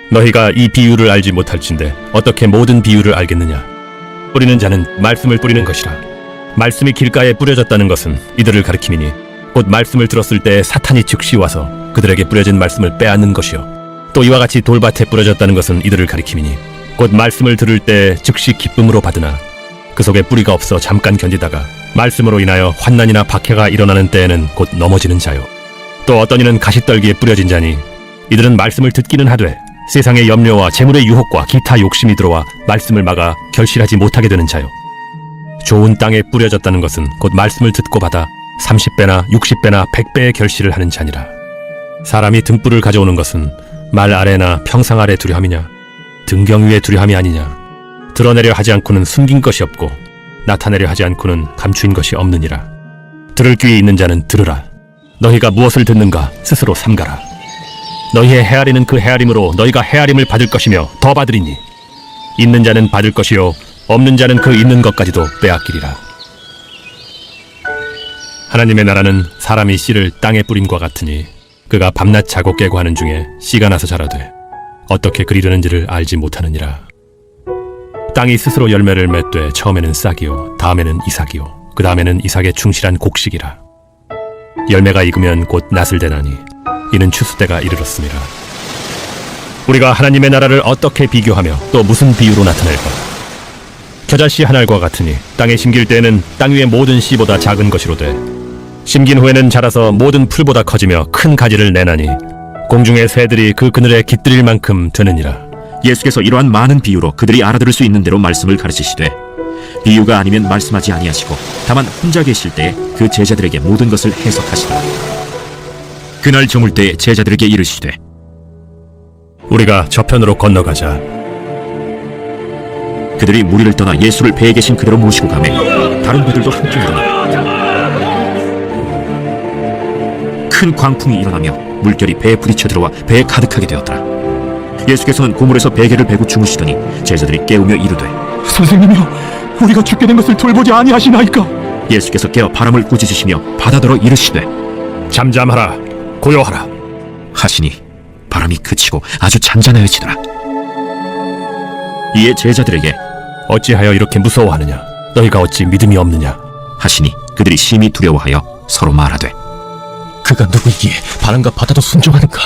너희가 이 비유를 알지 못할진대 어떻게 모든 비유를 알겠느냐. 뿌리는 자는 말씀을 뿌리는 것이라. 말씀이 길가에 뿌려졌다는 것은 이들을 가리킴이니 곧 말씀을 들었을 때 사탄이 즉시 와서 그들에게 뿌려진 말씀을 빼앗는 것이요, 또 이와 같이 돌밭에 뿌려졌다는 것은 이들을 가리킴이니 곧 말씀을 들을 때 즉시 기쁨으로 받으나 그 속에 뿌리가 없어 잠깐 견디다가 말씀으로 인하여 환난이나 박해가 일어나는 때에는 곧 넘어지는 자요. 또 어떤 이는 가시떨기에 뿌려진 자니 이들은 말씀을 듣기는 하되 세상의 염려와 재물의 유혹과 기타 욕심이 들어와 말씀을 막아 결실하지 못하게 되는 자요. 좋은 땅에 뿌려졌다는 것은 곧 말씀을 듣고 받아 30배나 60배나 100배의 결실을 하는 자니라. 사람이 등불을 가져오는 것은 말 아래나 평상 아래 두려함이냐 등경 위에 두려함이 아니냐. 드러내려 하지 않고는 숨긴 것이 없고 나타내려 하지 않고는 감추인 것이 없느니라. 들을 귀 있는 자는 들으라. 너희가 무엇을 듣는가 스스로 삼가라. 너희의 헤아리는 그 헤아림으로 너희가 헤아림을 받을 것이며 더 받으리니 있는 자는 받을 것이요 없는 자는 그 있는 것까지도 빼앗기리라. 하나님의 나라는 사람이 씨를 땅에 뿌림과 같으니 그가 밤낮 자고 깨고 하는 중에 씨가 나서 자라되 어떻게 그리려는지를 알지 못하느니라. 땅이 스스로 열매를 맺되 처음에는 싹이요 다음에는 이삭이요 그 다음에는 이삭의 충실한 곡식이라. 열매가 익으면 곧 낫을 대나니 이는 추수때가 이르렀습니다. 우리가 하나님의 나라를 어떻게 비교하며 또 무슨 비유로 나타낼까? 겨자씨 한 알과 같으니 땅에 심길 때에는 땅 위의 모든 씨보다 작은 것이로되 심긴 후에는 자라서 모든 풀보다 커지며 큰 가지를 내나니 공중의 새들이 그 그늘에 깃들일 만큼 되느니라. 예수께서 이러한 많은 비유로 그들이 알아들을 수 있는 대로 말씀을 가르치시되 비유가 아니면 말씀하지 아니하시고 다만 혼자 계실 때 그 제자들에게 모든 것을 해석하시더라. 그날 저물 때 제자들에게 이르시되 우리가 저편으로 건너가자. 그들이 무리를 떠나 예수를 배에 계신 그대로 모시고 가매 다른 배들도 함께 일어나 큰 광풍이 일어나며 물결이 배에 부딪혀 들어와 배에 가득하게 되었더라. 예수께서는 고물에서 베개를 베고 주무시더니 제자들이 깨우며 이르되 선생님이여, 우리가 죽게 된 것을 돌보지 아니하시나이까? 예수께서 깨어 바람을 꾸짖으시며 바다더러 이르시되 잠잠하라 고요하라 하시니 바람이 그치고 아주 잔잔하여지더라. 이에 제자들에게 어찌하여 이렇게 무서워하느냐 너희가 어찌 믿음이 없느냐 하시니 그들이 심히 두려워하여 서로 말하되 그가 누구이기에 바람과 바다도 순종하는가?